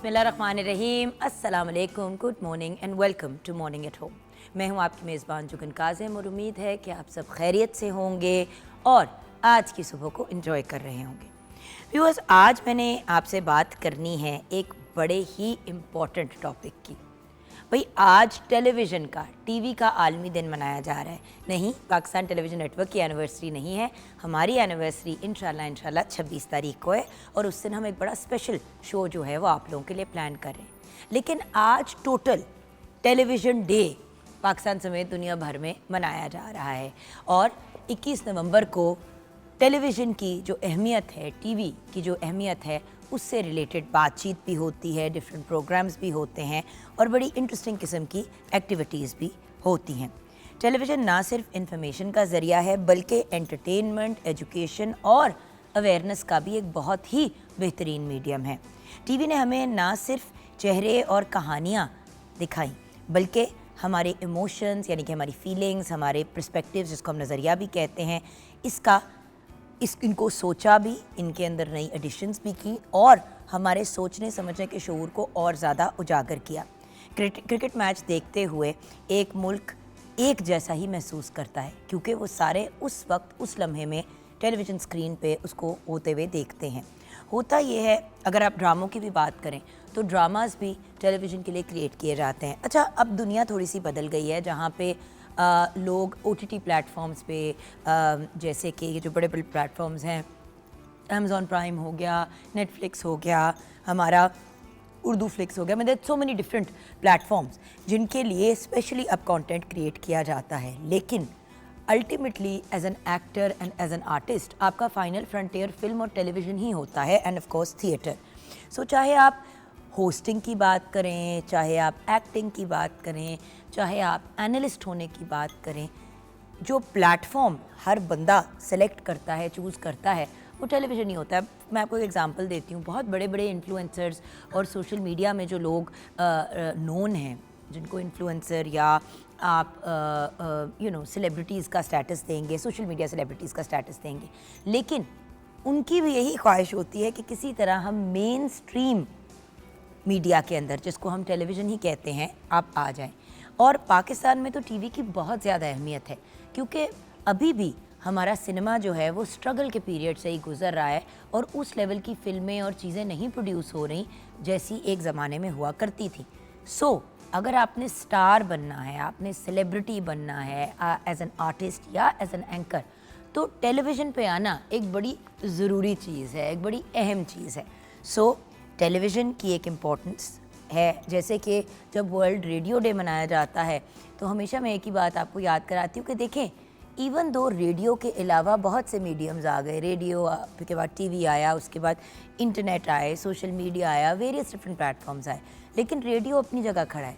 बिस्मिल्लाहिर्रहमानिर्रहीम, अस्सलाम वालेकुम, good morning and welcome to morning at home. मैं हूं आपकी मेज़बान जुगन काज़िम और उम्मीद है कि आप सब खैरियत से होंगे और आज की सुबह को एंजॉय कर रहे होंगे। व्यूअर्स, आज मैंने आपसे बात करनी है एक बड़े ही इम्पॉर्टेंट टॉपिक की। भाई, आज टेलीविज़न का, टीवी का आलमी दिन मनाया जा रहा है। नहीं, पाकिस्तान टेलीविज़न नेटवर्क की एनिवर्सरी नहीं है, हमारी एनिवर्सरी इंशाल्लाह 26 तारीख को है और उस दिन हम एक बड़ा स्पेशल शो जो है वो आप लोगों के लिए प्लान कर रहे हैं। लेकिन आज टोटल टेलीविज़न डे पाकिस्तान समेत दुनिया भर में मनाया जा रहा है और 21 नवंबर को टेलीविज़न की जो अहमियत है, टीवी की जो अहमियत है, उससे रिलेटेड बातचीत भी होती है, डिफरेंट प्रोग्राम्स भी होते हैं और बड़ी इंटरेस्टिंग किस्म की एक्टिविटीज़ भी होती हैं। टेलीविज़न ना सिर्फ इंफॉर्मेशन का ज़रिया है बल्कि एंटरटेनमेंट, एजुकेशन और अवेयरनेस का भी एक बहुत ही बेहतरीन मीडियम है। टीवी ने हमें ना सिर्फ चेहरे और कहानियाँ दिखाई बल्कि हमारे इमोशंस यानी कि हमारी फीलिंग्स, हमारे पर्सपेक्टिव्स जिसको हम नज़रिया भी कहते हैं, इनको सोचा भी, इनके अंदर नई एडिशंस भी की और हमारे सोचने समझने के शऊर को और ज़्यादा उजागर किया। क्रिकेट मैच देखते हुए एक मुल्क एक जैसा ही महसूस करता है क्योंकि वो सारे उस वक्त उस लम्हे में टेलीविज़न स्क्रीन पे उसको होते हुए देखते हैं। होता ये है, अगर आप ड्रामों की भी बात करें तो ड्रामास भी टेलीविज़न के लिए क्रिएट किए जाते हैं। अच्छा, अब दुनिया थोड़ी सी बदल गई है जहाँ पे लोग OTT प्लेटफॉर्म्स पे जैसे कि ये जो बड़े बड़े प्लेटफॉर्म्स हैं, अमेज़ॉन प्राइम हो गया, नेटफ्लिक्स हो गया, हमारा उर्दू फ्लिक्स हो गया, मतलब सो मेनी डिफरेंट प्लेटफॉर्म्स जिनके लिए स्पेशली अब कंटेंट क्रिएट किया जाता है। लेकिन ultimately as an actor and as an artist आपका फाइनल फ्रंटियर फिल्म और टेलीविज़न ही होता है and of course theatre. So चाहे आप होस्टिंग की बात करें, चाहे आप एक्टिंग की बात करें, चाहे आप एनालिस्ट होने की बात करें, जो प्लेटफॉर्म हर बंदा सेलेक्ट करता है, चूज़ करता है, वो टेलीविज़न ही होता है। मैं आपको एक एग्जांपल देती हूँ। बहुत बड़े बड़े इन्फ्लुएंसर्स और सोशल मीडिया में जो लोग नोन हैं, जिनको इन्फ्लुएंसर या आप सेलिब्रिटीज़ का स्टेटस देंगे, सोशल मीडिया सेलिब्रिटीज़ का स्टेटस देंगे, लेकिन उनकी भी यही ख्वाहिश होती है कि किसी तरह हम मेन स्ट्रीम मीडिया के अंदर, जिसको हम टेलीविज़न ही कहते हैं, आप आ जाएं। और पाकिस्तान में तो टीवी की बहुत ज़्यादा अहमियत है क्योंकि अभी भी हमारा सिनेमा जो है वो स्ट्रगल के पीरियड से ही गुजर रहा है और उस लेवल की फ़िल्में और चीज़ें नहीं प्रोड्यूस हो रही जैसी एक ज़माने में हुआ करती थी। सो अगर आपने स्टार बनना है, आपने सेलिब्रिटी बनना है एज एन आर्टिस्ट या एज एन एंकर, तो टेलीविज़न पे आना एक बड़ी ज़रूरी चीज़ है, एक बड़ी अहम चीज़ है। सो टेलीविज़न की एक इम्पोर्टेंस है। जैसे कि जब वर्ल्ड रेडियो डे मनाया जाता है तो हमेशा मैं एक ही बात आपको याद कराती हूँ कि देखें, इवन दो रेडियो के अलावा बहुत से मीडियम्स आ गए, रेडियो के बाद टीवी आया, उसके बाद इंटरनेट आए, सोशल मीडिया आया, वेरियस डिफरेंट प्लेटफॉर्म्स आए, लेकिन रेडियो अपनी जगह खड़ा है।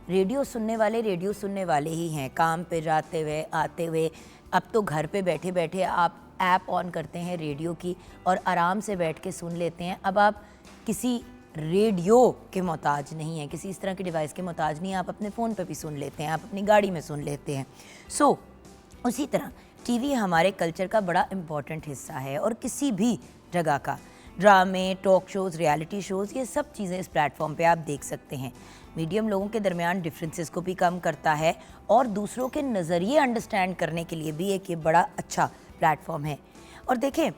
रेडियो सुनने वाले ही हैं, काम पे जाते हुए, आते हुए। अब तो घर पे बैठे बैठे आप ऐप ऑन करते हैं रेडियो की और आराम से बैठ के सुन लेते हैं। अब आप किसी रेडियो के मोहताज नहीं हैं, किसी इस तरह के डिवाइस के मोहताज नहीं हैं, आप अपने फ़ोन पे भी सुन लेते हैं, आप अपनी गाड़ी में सुन लेते हैं। सो उसी तरह टीवी हमारे कल्चर का बड़ा इम्पॉर्टेंट हिस्सा है और किसी भी जगह का ड्रामे, टॉक शोज़, रियलिटी शोज़, ये सब चीज़ें इस प्लेटफॉर्म पे आप देख सकते हैं। मीडियम लोगों के दरमियान डिफरेंसेस को भी कम करता है और दूसरों के नज़रिए अंडरस्टैंड करने के लिए भी एक ये बड़ा अच्छा प्लेटफॉर्म है। और देखें,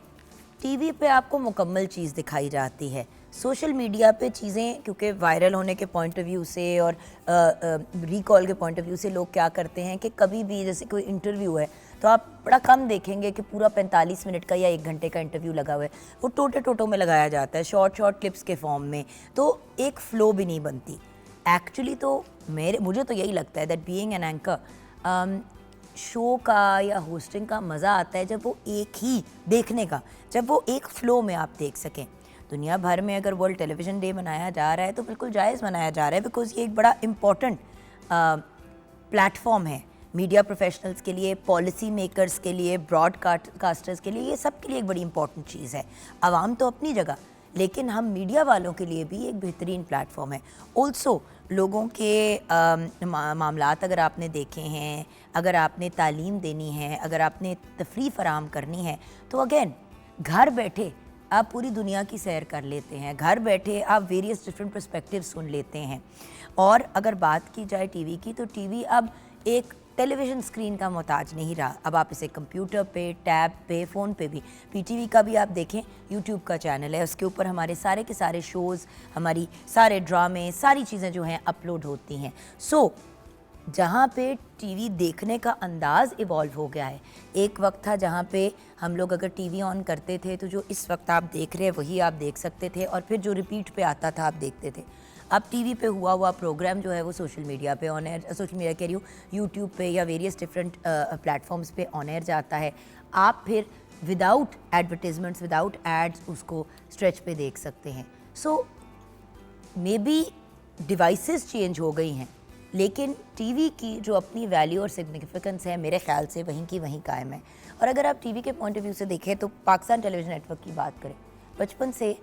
टीवी पे आपको मुकम्मल चीज़ दिखाई जाती है। सोशल मीडिया पे चीज़ें क्योंकि वायरल होने के पॉइंट ऑफ व्यू से और रिकॉल के पॉइंट ऑफ व्यू से लोग क्या करते हैं कि कभी भी जैसे कोई इंटरव्यू है तो आप बड़ा कम देखेंगे कि पूरा 45 मिनट का या 1 घंटे का इंटरव्यू लगा हुआ है, वो टोटों में लगाया जाता है, शॉर्ट क्लिप्स के फॉर्म में, तो एक फ़्लो भी नहीं बनती। एक्चुअली तो मुझे तो यही लगता है that being an anchor, show का या होस्टिंग का मज़ा आता है जब वो एक ही देखने का, जब वो एक फ़्लो में आप देख सकें। दुनिया भर में अगर वर्ल्ड टेलीविज़न डे मनाया जा रहा है तो बिल्कुल जायज़ मनाया जा रहा है बिकॉज़ ये एक बड़ा इम्पॉर्टेंट प्लेटफॉर्म है मीडिया प्रोफेशनल्स के लिए, पॉलिसी मेकर्स के लिए, ब्रॉडकास्टर्स के लिए, ये सब के लिए एक बड़ी इंपॉर्टेंट चीज़ है। आवाम तो अपनी जगह, लेकिन हम मीडिया वालों के लिए भी एक बेहतरीन प्लेटफॉर्म है। ऑल्सो लोगों के मामलात अगर आपने देखे हैं, अगर आपने तालीम देनी है, अगर आपने तफरीह फराहम करनी है, तो अगेन घर बैठे आप पूरी दुनिया की सैर कर लेते हैं, घर बैठे आप वेरियस डिफरेंट पर्सपेक्टिव सुन लेते हैं। और अगर बात की जाए टीवी की, तो टीवी अब एक टेलीविज़न स्क्रीन का मोहताज नहीं रहा। अब आप इसे कंप्यूटर पे, टैब पे, फ़ोन पे भी, पीटीवी का भी आप देखें, यूट्यूब का चैनल है, उसके ऊपर हमारे सारे के सारे शोज़, हमारी सारे ड्रामे, सारी चीज़ें जो हैं अपलोड होती हैं। सो जहाँ पे टीवी देखने का अंदाज़ इवॉल्व हो गया है। एक वक्त था जहाँ पे हम लोग अगर टीवी ऑन करते थे तो जो इस वक्त आप देख रहे हैं वही आप देख सकते थे, और फिर जो रिपीट पे आता था आप देखते थे। अब टीवी पे हुआ प्रोग्राम जो है वो सोशल मीडिया पे ऑन एयर, सोशल मीडिया कह रही हूँ, यूट्यूब पे या वेरियस डिफरेंट प्लेटफॉर्म्स पे ऑन एयर जाता है। आप फिर विदाउट एडवर्टीजमेंट्स, विदाउट एड्स उसको स्ट्रेच पे देख सकते हैं। सो मे बी डिवाइसेस चेंज हो गई हैं, लेकिन टीवी की जो अपनी वैल्यू और सिग्निफिकेंस है मेरे ख्याल से वहीं की वहीं कायम है। और अगर आप टीवी के पॉइंट ऑफ व्यू से देखें तो पाकिस्तान टेलीविज़न नेटवर्क की बात करें, बचपन से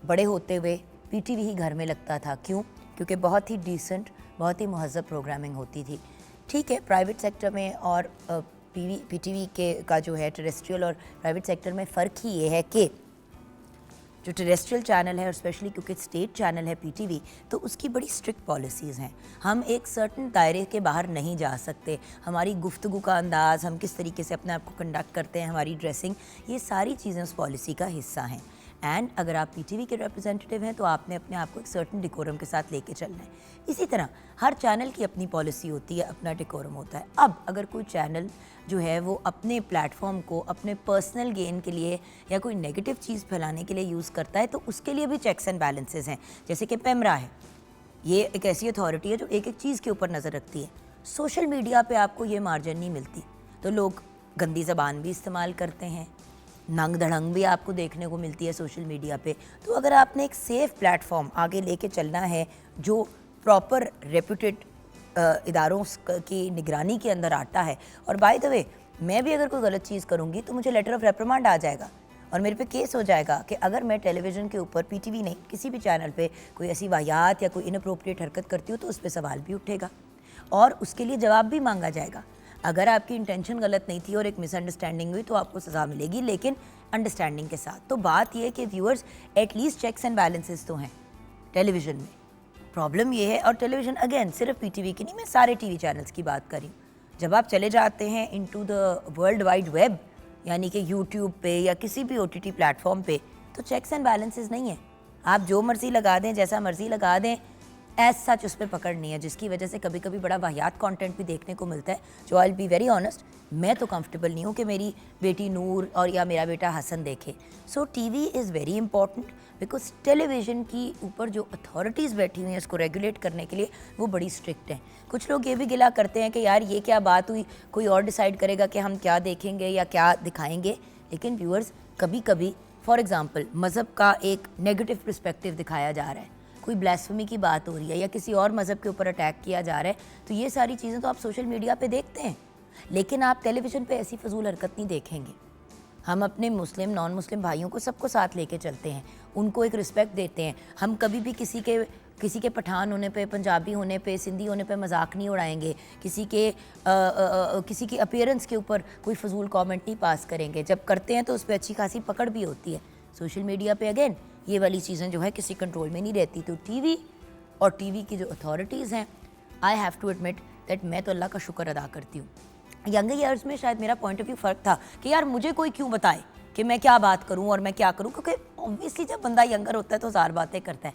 बड़े होते हुए पीटीवी ही घर में लगता था। क्यों? क्योंकि बहुत ही डिसेंट, बहुत ही महज़ब प्रोग्रामिंग होती थी। ठीक है, प्राइवेट सेक्टर में और पीटीवी के का जो है टेरेस्ट्रियल और प्राइवेट सेक्टर में फ़र्क ही ये है कि जो टेरेस्ट्रियल चैनल है, और स्पेशली क्योंकि स्टेट चैनल है पीटीवी, तो उसकी बड़ी स्ट्रिक्ट पॉलिसीज़ हैं। हम एक सर्टन दायरे के बाहर नहीं जा सकते। हमारी गुफ्तगू का अंदाज़, हम किस तरीके से अपने आप को कंडक्ट करते हैं, हमारी ड्रेसिंग, ये सारी चीज़ें उस पॉलिसी का हिस्सा हैं। एंड अगर आप पीटीवी के रिप्रेजेंटेटिव हैं तो आपने अपने आप को एक सर्टन डिकोरम के साथ लेके चलना है। इसी तरह हर चैनल की अपनी पॉलिसी होती है, अपना डिकोरम होता है। अब अगर कोई चैनल जो है वो अपने प्लेटफॉर्म को अपने पर्सनल गेन के लिए या कोई नेगेटिव चीज़ फैलाने के लिए यूज़ करता है, तो उसके लिए भी चेक्स एंड बैलेंसेस हैं। जैसे कि पेमरा है, ये एक ऐसी अथॉरिटी है जो एक एक चीज़ के ऊपर नज़र रखती है। सोशल मीडिया पे आपको ये मार्जिन नहीं मिलती, तो लोग गंदी ज़बान भी इस्तेमाल करते हैं, नंग धड़ंग भी आपको देखने को मिलती है सोशल मीडिया पे। तो अगर आपने एक सेफ़ प्लेटफॉर्म आगे लेके चलना है जो प्रॉपर रेप्यूटेड इदारों की निगरानी के अंदर आता है, और बाय द वे मैं भी अगर कोई गलत चीज़ करूँगी तो मुझे लेटर ऑफ रेप्रिमांड आ जाएगा और मेरे पे केस हो जाएगा कि अगर मैं टेलीविज़न के ऊपर, पीटीवी नहीं, किसी भी चैनल पे कोई ऐसी वाहियात या कोई इनअप्रोप्रिएट हरकत करती हूँ तो उस पर सवाल भी उठेगा और उसके लिए जवाब भी मांगा जाएगा। अगर आपकी इंटेंशन गलत नहीं थी और एक मिसअंडरस्टैंडिंग हुई तो आपको सज़ा मिलेगी, लेकिन अंडरस्टैंडिंग के साथ। तो बात यह है कि viewers at least checks and balances तो हैं टेलीविज़न में। प्रॉब्लम ये है, और टेलीविज़न अगेन सिर्फ पीटीवी की नहीं, मैं सारे टीवी चैनल्स की बात कर रही हूँ। जब आप चले जाते हैं into the world wide web, यानी कि यूट्यूब पे या किसी भी ओटीटी प्लेटफॉर्म पे, तो चेक्स एंड बैलेंसेस नहीं है। आप जो मर्ज़ी लगा दें, जैसा मर्ज़ी लगा दें, एज सच उस पर पकड़ नहीं है, जिसकी वजह से कभी कभी बड़ा वाहियात कंटेंट भी देखने को मिलता है। जो I will be very honest, मैं तो कंफर्टेबल नहीं हूँ कि मेरी बेटी नूर और या मेरा बेटा हसन देखे। So TV is very important because television की ऊपर जो अथॉरिटीज़ बैठी हुई हैं इसको रेगुलेट करने के लिए, वो बड़ी स्ट्रिक्ट हैं। कुछ लोग ये भी गिला करते हैं कि यार ये क्या बात हुई, कोई और डिसाइड करेगा कि हम क्या देखेंगे या क्या दिखाएंगे। लेकिन व्यूअर्स, कभी कभी फॉर एग्ज़ाम्पल मज़हब का एक नेगेटिव पर्सपेक्टिव दिखाया जा रहा है, कोई ब्लास्फेमी की बात हो रही है या किसी और मज़हब के ऊपर अटैक किया जा रहा है, तो ये सारी चीज़ें तो आप सोशल मीडिया पे देखते हैं, लेकिन आप टेलीविज़न पे ऐसी फजूल हरकत नहीं देखेंगे। हम अपने मुस्लिम नॉन मुस्लिम भाइयों को सबको साथ लेके चलते हैं, उनको एक रिस्पेक्ट देते हैं। हम कभी भी किसी के पठान होने पे, पंजाबी होने पे, सिंधी होने पे मजाक नहीं उड़ाएंगे, किसी की अपीयरेंस के ऊपर कोई फजूल कमेंट नहीं पास करेंगे। जब करते हैं तो उस पर अच्छी खासी पकड़ भी होती है। सोशल मीडिया पे अगेन ये वाली चीज़ें जो है किसी कंट्रोल में नहीं रहती। तो टीवी और टीवी की जो अथॉरिटीज़ हैं, I have to admit that मैं तो अल्लाह का शुक्र अदा करती हूँ। यंगर ईयर्स में शायद मेरा पॉइंट ऑफ व्यू फ़र्क था कि यार मुझे कोई क्यों बताए कि मैं क्या बात करूँ और मैं क्या करूँ, क्योंकि ऑब्वियसली जब बंदा यंगर होता है तो हज़ार बातें करता है।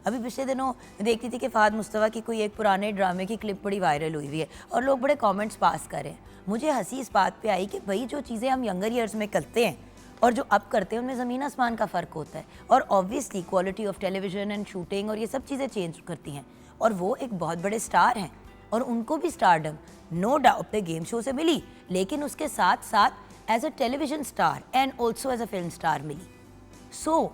अभी पिछले दिनों देखती थी कि फ़ाद मुस्तफ़ा की कोई एक पुराने ड्रामे की क्लिप बड़ी वायरल हुई हुई है और लोग बड़े कमेंट्स पास कर रहे हैं। मुझे हंसी इस बात पे आई कि भाई जो चीज़ें हम यंगर ईयर्स में करते हैं और जो अब करते हैं उनमें ज़मीन आसमान का फ़र्क होता है, और obviously quality of television and shooting और ये सब चीज़ें चेंज करती हैं। और वो एक बहुत बड़े स्टार हैं और उनको भी stardom no doubt the game show से मिली, लेकिन उसके साथ साथ as a television star and also as a film star मिली। सो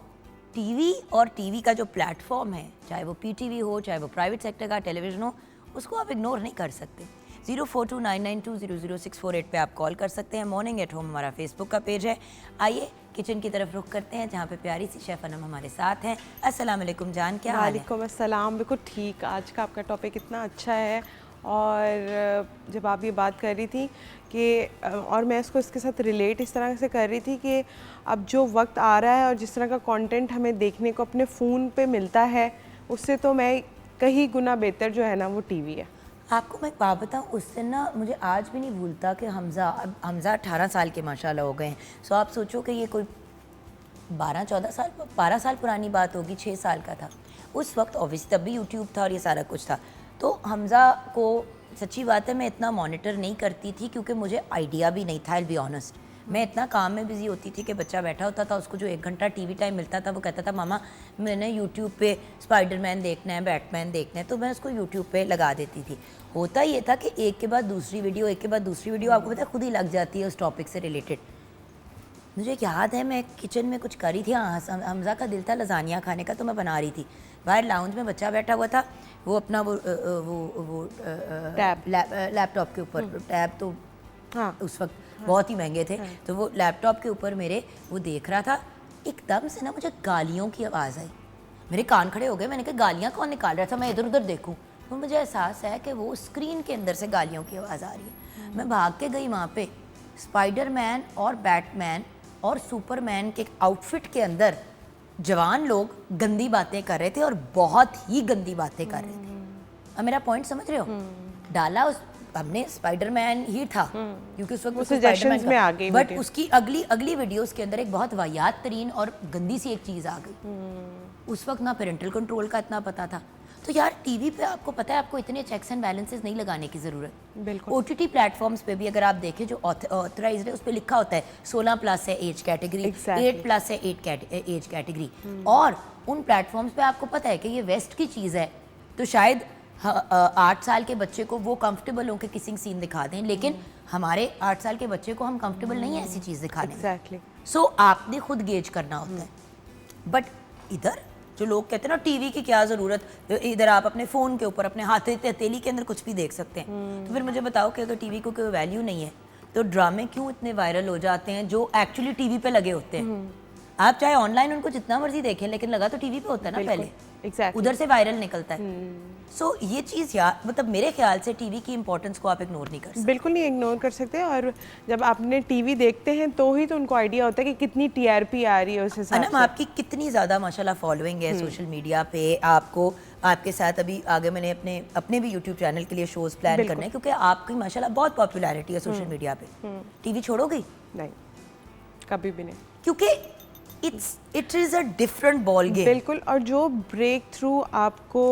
टीवी और टीवी का जो प्लेटफॉर्म है, चाहे वो पीटीवी हो, चाहे वो प्राइवेट सेक्टर का टेलीविज़न हो, उसको आप इग्नोर नहीं कर सकते। 042992000648 पे आप कॉल कर सकते हैं। मॉर्निंग एट होम हमारा फेसबुक का पेज है। आइए किचन की तरफ रुख करते हैं जहाँ पे प्यारी सी शेफ़ अनम हमारे साथ हैं। अस्सलाम वालेकुम जान, क्या हाल है? वालेकुम अस्सलाम। बिल्कुल ठीक। आज का आपका टॉपिक इतना अच्छा है और जब आप ये बात कर रही थी कि और मैं इसके साथ रिलेट इस तरह से कर रही थी कि अब जो वक्त आ रहा है और जिस तरह का कंटेंट हमें देखने को अपने फ़ोन पे मिलता है, उससे तो मैं कहीं गुना बेहतर जो है ना वो टीवी है। आपको मैं एक बात बताऊँ, उस दिन ना मुझे आज भी नहीं भूलता कि हमज़ा 18 साल के माशाल्लाह हो गए हैं। सो आप सोचो कि ये कोई 12 साल पुरानी बात होगी, 6 साल का था उस वक्त। ऑब्वियसली तब भी यूट्यूब था और ये सारा कुछ था। तो हमज़ा को सच्ची बात है मैं इतना मॉनिटर नहीं करती थी क्योंकि मुझे आइडिया भी नहीं था, आई विल बी ऑनेस्ट। मैं इतना काम में बिजी होती थी कि बच्चा बैठा होता था, उसको जो 1 घंटा टीवी टाइम मिलता था वो कहता था मामा मैंने यूट्यूब पे स्पाइडरमैन देखना है, बैटमैन देखना है, तो मैं उसको यूट्यूब पे लगा देती थी। होता ये था कि एक के बाद दूसरी वीडियो, एक के बाद दूसरी वीडियो आपको पता है खुद ही लग जाती है उस टॉपिक से रिलेटेड। मुझे याद है मैं किचन में कुछ करी थी, हाँ हमज़ा का दिल था लजानिया खाने का, तो मैं बना रही थी। बाहर लाउंज में बच्चा बैठा हुआ था, वो अपना वो लैपटॉप के ऊपर, टैब तो हाँ उस वक्त बहुत ही महंगे थे, तो वो लैपटॉप के ऊपर मेरे वो देख रहा था। एकदम से ना मुझे गालियों की आवाज़ आई, मेरे कान खड़े हो गए। मैंने कहा गालियाँ कौन निकाल रहा था, मैं इधर उधर देखूँ तो मुझे एहसास है कि वो स्क्रीन के अंदर से गालियों की आवाज़ आ रही है। मैं भाग के गई वहाँ पे, स्पाइडरमैन और बैटमैन और सुपरमैन के आउटफिट के अंदर जवान लोग गंदी बातें कर रहे थे और बहुत ही गंदी बातें कर रहे थे। अब मेरा पॉइंट समझ रहे हो? डाला उस हमने स्पाइडरमैन ही था क्योंकि उस वक्त सजेशंस में आ गई, बट उसकी अगली वीडियोस के अंदर एक बहुत वाहियात तरीन और गंदी सी एक चीज़ आ गई। उस वक्त ना पेरेंटल कंट्रोल का इतना पता था। तो यार टीवी पे आपको पता है आपको इतने चेक्स एंड बैलेंसेस नहीं लगाने की ज़रूरत। बिल्कुल। OTT प्लेटफॉर्म्स पे भी अगर आप देखें जो ऑथराइज्ड है उस पर लिखा होता है 16+ है एज कैटेगरी, 8+ है एज कैटेगरी। और उन प्लेटफॉर्म्स पे आपको पता है कि ये वेस्ट की चीज़ है, तो शायद 8 साल के बच्चे को वो कंफर्टेबल होकर किसिंग सीन दिखा दें, लेकिन हमारे 8 साल के बच्चे को हम कंफर्टेबल नहीं है ऐसी चीज़ दिखाने में। सो आपने खुद गेज करना होता है। बट इधर जो लोग कहते हैं ना टीवी की क्या ज़रूरत, इधर आप अपने फ़ोन के ऊपर अपने हथेली के अंदर कुछ भी देख सकते हैं। तो फिर मुझे बताओ कि अगर टीवी को कोई वैल्यू नहीं है तो ड्रामे क्यों इतने वायरल हो जाते हैं जो एक्चुअली टीवी पे लगे होते हैं। आप चाहे ऑनलाइन उनको जितना मर्जी देखें लेकिन लगा तो टीवी पे होता है ना पहले, उधर से वायरल निकलता है। सो ये चीज़ यार मतलब मेरे ख्याल से टीवी की इंपॉर्टेंस को आप इग्नोर नहीं कर सकते। बिल्कुल नहीं इग्नोर कर सकते। और जब आपने टीवी देखते हैं तो ही तो उनको आइडिया होता है कि कितनी TRP आ रही है उस हिसाब से। आपकी कितनी ज़्यादा माशाल्लाह फॉलोइंग है सोशल मीडिया पे। आपको आपके साथ अभी आगे मैंने अपने भी यूट्यूब चैनल के लिए शोज़ प्लान करने हैं क्योंकि आपकी माशाल्लाह बहुत पॉपुलैरिटी है सोशल मीडिया पे। टीवी छोड़ोगी? नहीं, कभी भी नहीं, क्योंकि it is a different ball game. बिल्कुल। और जो ब्रेक थ्रू आपको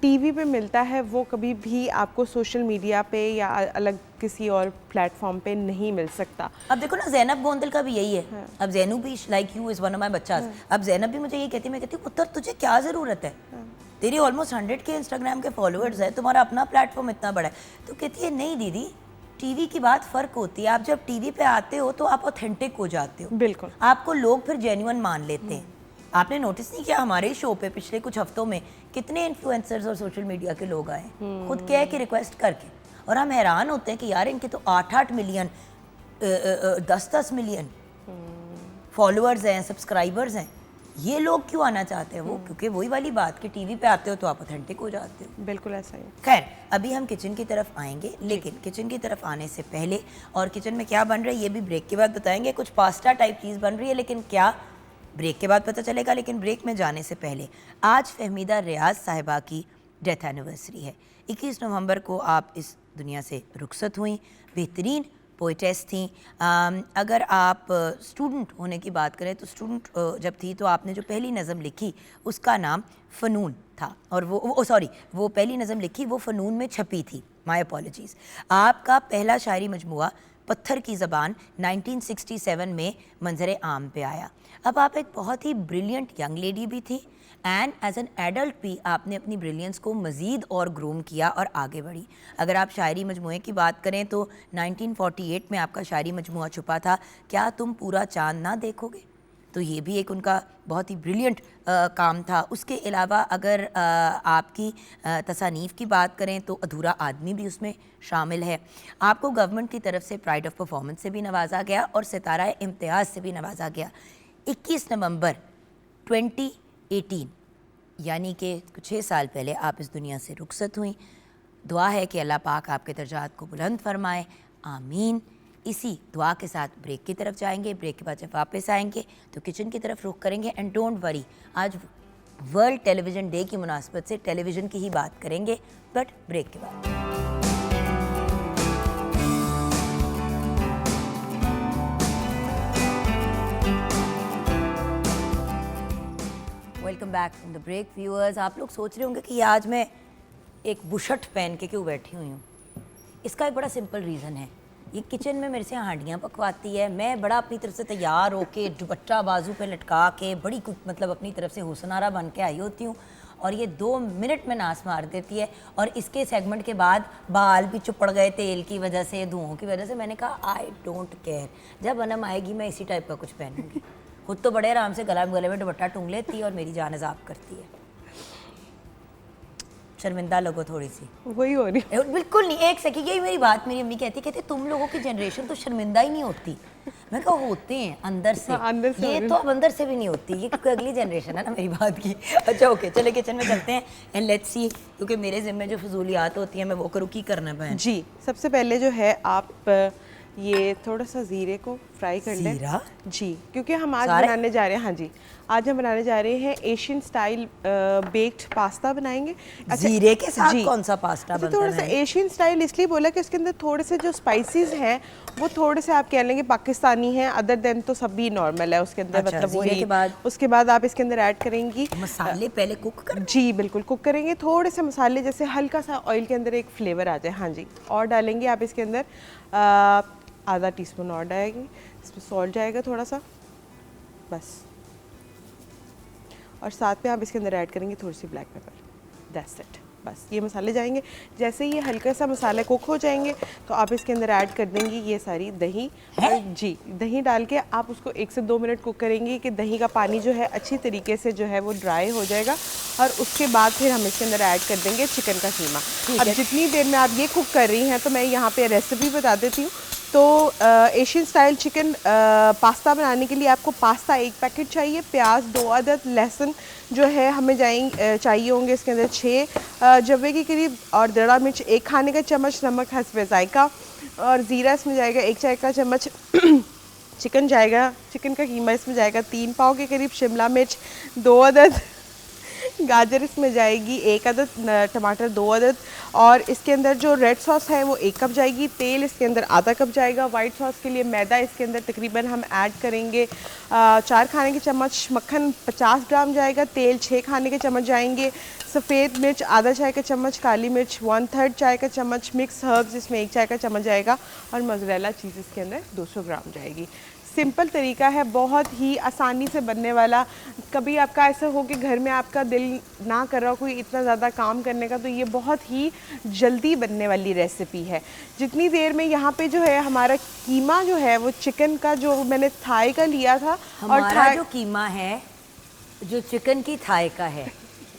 टीवी पे मिलता है वो कभी भी आपको सोशल मीडिया पे या अलग किसी और प्लेटफॉर्म पे नहीं मिल सकता। अब देखो ना ज़ैनब गोंदल का भी यही है। हाँ। अब ज़ैनू भी like you is one of my बच्चास। अब ज़ैनब भी मुझे ये कहती है, मैं कहती हूँ पुत्र तुझे क्या ज़रूरत है? हाँ। तेरी ऑलमोस्ट 100 के इंस्टाग्राम के फॉलोअर्स है, तुम्हारा अपना प्लेटफॉर्म इतना बड़ा है। तो कहती है नहीं दीदी, टीवी की बात फ़र्क होती है। आप जब टीवी पे आते हो तो आप ऑथेंटिक हो जाते हो। बिल्कुल। आपको लोग फिर जेन्युइन मान लेते हैं। आपने नोटिस नहीं किया हमारे शो पे पिछले कुछ हफ्तों में कितने इन्फ्लुएंसर्स और सोशल मीडिया के लोग आए खुद कह के रिक्वेस्ट करके, और हम हैरान होते हैं कि यार इनके तो 8-8 मिलियन 10-10 मिलियन फॉलोअर्स हैं, सब्सक्राइबर्स हैं। ये लोग क्यों आना चाहते हैं? वो क्योंकि वही वाली बात कि टीवी पे आते हो तो आप ऑथेंटिक हो जाते हो। बिल्कुल ऐसा ही। खैर अभी हम किचन की तरफ आएंगे, लेकिन किचन की तरफ आने से पहले और किचन में क्या बन रहा है ये भी ब्रेक के बाद बताएंगे। कुछ पास्ता टाइप चीज़ बन रही है, लेकिन क्या ब्रेक के बाद पता चलेगा। लेकिन ब्रेक में जाने से पहले आज फहमीदा रियाज साहिबा की डेथ एनिवर्सरी है। 21 नवंबर को आप इस दुनिया से रुखसत हुई। बेहतरीन पोइटेस थी। अगर आप स्टूडेंट होने की बात करें तो स्टूडेंट जब थी तो आपने जो पहली नज़म लिखी उसका नाम फ़नून था, और वो पहली नज़म लिखी वो फ़नून में छपी थी। My apologies. आपका पहला शायरी मजमुआ पत्थर की ज़बान 1967 में मंजर आम पे आया। अब आप एक बहुत ही ब्रिलियंट यंग लेडी भी थी एंड एज एन एडल्ट भी आपने अपनी ब्रिलियंस को मज़ीद और ग्रूम किया और आगे बढ़ी। अगर आप शायरी मजमुए की बात करें तो 1948 में आपका शायरी मजमुआ छुपा था क्या तुम पूरा चांद ना देखोगे, तो ये भी एक उनका बहुत ही ब्रिलियंट काम था। उसके अलावा अगर आपकी तसानीफ़ की बात करें तो अधूरा आदमी भी उसमें शामिल है। आपको गवर्नमेंट की तरफ से प्राइड ऑफ परफॉर्मेंस से भी नवाजा गया और सितारा इम्तियाज़ से भी नवाजा गया। 21 नवंबर 2018 यानी कि कुछ 6 साल पहले आप इस दुनिया से रुखसत हुई। दुआ है कि अल्लाह पाक आपके दर्जात को बुलंद फरमाए, आमीन। इसी दुआ के साथ ब्रेक की तरफ जाएंगे। ब्रेक के बाद जब वापस आएंगे तो किचन की तरफ रुख करेंगे। एंड डोंट वरी, आज वर्ल्ड टेलीविज़न डे की मुनासबत से टेलीविज़न की ही बात करेंगे, बट ब्रेक के बाद। Welcome back from the break viewers. आप लोग सोच रहे होंगे कि आज मैं एक बुशर्ट पहन के क्यों बैठी हुई हूँ। इसका एक बड़ा सिंपल रीज़न है। ये किचन में मेरे से हांडियाँ पकवाती है, मैं बड़ा अपनी तरफ से तैयार होके दुपट्टा बाजू पे लटका के बड़ी कुछ मतलब अपनी तरफ से हुस्नारा बन के आई होती हूँ, और ये 2 मिनट में नाश मार देती है। और इसके सेगमेंट के बाद बाल भी चुपड़ गए तेल की वजह से, धुओं की वजह से। मैंने कहा आई डोंट केयर, जब अनम आएगी मैं इसी टाइप का कुछ पहनूंगी। खुद तो बड़े आराम से गले में दुपट्टा टूंग लेती है और मेरी जान अजाब करती है। शर्मिंदा लगो थोड़ी सी, वही हो रही है। बिल्कुल नहीं, एक सेकंड, यही मेरी बात मेरी अम्मी कहती तुम लोगों की जनरेशन तो शर्मिंदा ही नहीं होती। मैं कहा होते हैं अंदर से, हाँ, अंदर से ये तो अब अंदर से भी नहीं होती, ये क्योंकि अगली जनरेशन है ना मेरी बात की। अच्छा ओके, चले किचन में चलते हैं एंड लेट्स सी, क्योंकि मेरे जिम्मे जो फजूलियात होती हैं मैं वो करूँ, की करना है। जी, सबसे पहले जो है आप ये थोड़ा सा ज़ीरे को फ्राई कर लें। ज़ीरा? जी, क्योंकि हम आज बनाने जा रहे हैं, हाँ जी, आज हम बनाने जा रहे हैं एशियन स्टाइल बेक्ड पास्ता बनाएंगे। ज़ीरे के साथ कौन सा पास्ता बनता है? थोड़ा सा एशियन स्टाइल इसलिए बोला कि उसके अंदर थोड़े से जो स्पाइसेस हैं वो थोड़े से आप कह लेंगे पाकिस्तानी हैं, अदर देन तो सब भी नॉर्मल है उसके अंदर। अच्छा, मतलब ज़ीरे के बाद? उसके बाद आप इसके अंदर ऐड करेंगी मसाले पहले कुक कर। जी बिल्कुल, कुक करेंगे। थोड़े से मसाले जैसे हल्का सा ऑयल के अंदर एक फ्लेवर आ जाए, हाँ जी, और डालेंगे आप इसके अंदर आधा टीस्पून और डालेंगे। इसमें सॉल्ट जाएगा थोड़ा सा, बस, और साथ में आप इसके अंदर ऐड करेंगे थोड़ी सी ब्लैक पेपर। दैट्स इट, बस ये मसाले जाएंगे। जैसे ही ये हल्का सा मसाला कुक हो जाएंगे तो आप इसके अंदर ऐड कर देंगी ये सारी दही। जी, दही डाल के आप उसको 1 से 2 मिनट कुक करेंगे कि दही का पानी जो है अच्छी तरीके से जो है वो ड्राई हो जाएगा। और उसके बाद फिर हम इसके अंदर ऐड कर देंगे चिकन का कीमा। अब जितनी देर में आप ये कुक कर रही हैं तो मैं यहाँ पे रेसिपी बता देती हूँ। तो एशियन स्टाइल चिकन पास्ता बनाने के लिए आपको पास्ता 1 पैकेट चाहिए, प्याज 2 अदद, लहसुन जो है हमें चाहिए होंगे इसके अंदर 6 जवे के करीब, और दड़ा मिर्च 1 खाने का चम्मच, नमक हस्बे जायका, और ज़ीरा इसमें जाएगा 1 चाय का चम्मच। चिकन जाएगा, चिकन का कीमा इसमें जाएगा 3 पाव के करीब, शिमला मिर्च 2 अदद, गाजर इसमें जाएगी 1 अदद, टमाटर 2 अदद, और इसके अंदर जो रेड सॉस है वो 1 कप जाएगी, तेल इसके अंदर आधा कप जाएगा। वाइट सॉस के लिए मैदा इसके अंदर तकरीबन हम ऐड करेंगे 4 खाने के चम्मच, मक्खन 50 ग्राम जाएगा, तेल 6 खाने के चम्मच जाएंगे, सफ़ेद मिर्च आधा चाय का चम्मच, काली मिर्च 1/3 चाय का चम्मच, मिक्स हर्ब्स इसमें 1 चाय का चम्मच जाएगा, और मोज़रेला चीज़ इसके अंदर 200 ग्राम जाएगी। सिंपल तरीका है, बहुत ही आसानी से बनने वाला। कभी आपका ऐसा हो कि घर में आपका दिल ना कर रहा कोई इतना ज़्यादा काम करने का, तो ये बहुत ही जल्दी बनने वाली रेसिपी है। जितनी देर में यहाँ पे जो है हमारा कीमा जो है वो चिकन का जो मैंने थाई का लिया था, हमारा जो कीमा है जो चिकन की थाई का है,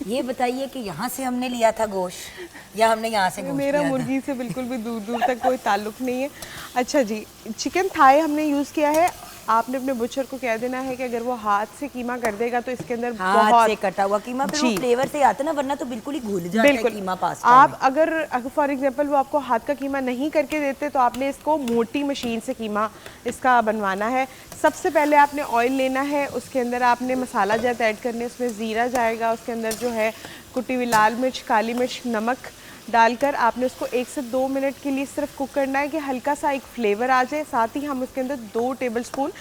ये बताइए कि यहाँ से हमने लिया था गोश्त या हमने यहाँ से गोश्त मेरा लिया था? मुर्गी से बिल्कुल भी दूर दूर तक कोई ताल्लुक नहीं है। अच्छा जी, चिकन थाई हमने यूज़ किया है। आपने अपने बुचर को कह देना है कि अगर वो हाथ से कीमा कर देगा तो इसके अंदर हाथ बहुत से कटा हुआ कीमा, फिर वो फ्लेवर से आता है ना, वरना तो बिल्कुल ही घुल जाता है कीमा पास्ता आप में। अगर फॉर एग्जांपल वो आपको हाथ का कीमा नहीं करके देते तो आपने इसको मोटी मशीन से कीमा इसका बनवाना है। सबसे पहले आपने ऑयल लेना है, उसके अंदर आपने मसाला जात ऐड करने, उसमें ज़ीरा जाएगा, उसके अंदर जो है कुटी हुई लाल मिर्च, काली मिर्च, नमक डालकर आपने उसको 1 से 2 मिनट के लिए सिर्फ कुक करना है कि हल्का सा एक फ्लेवर आ जाए। साथ ही हम उसके अंदर 2 टेबलस्पून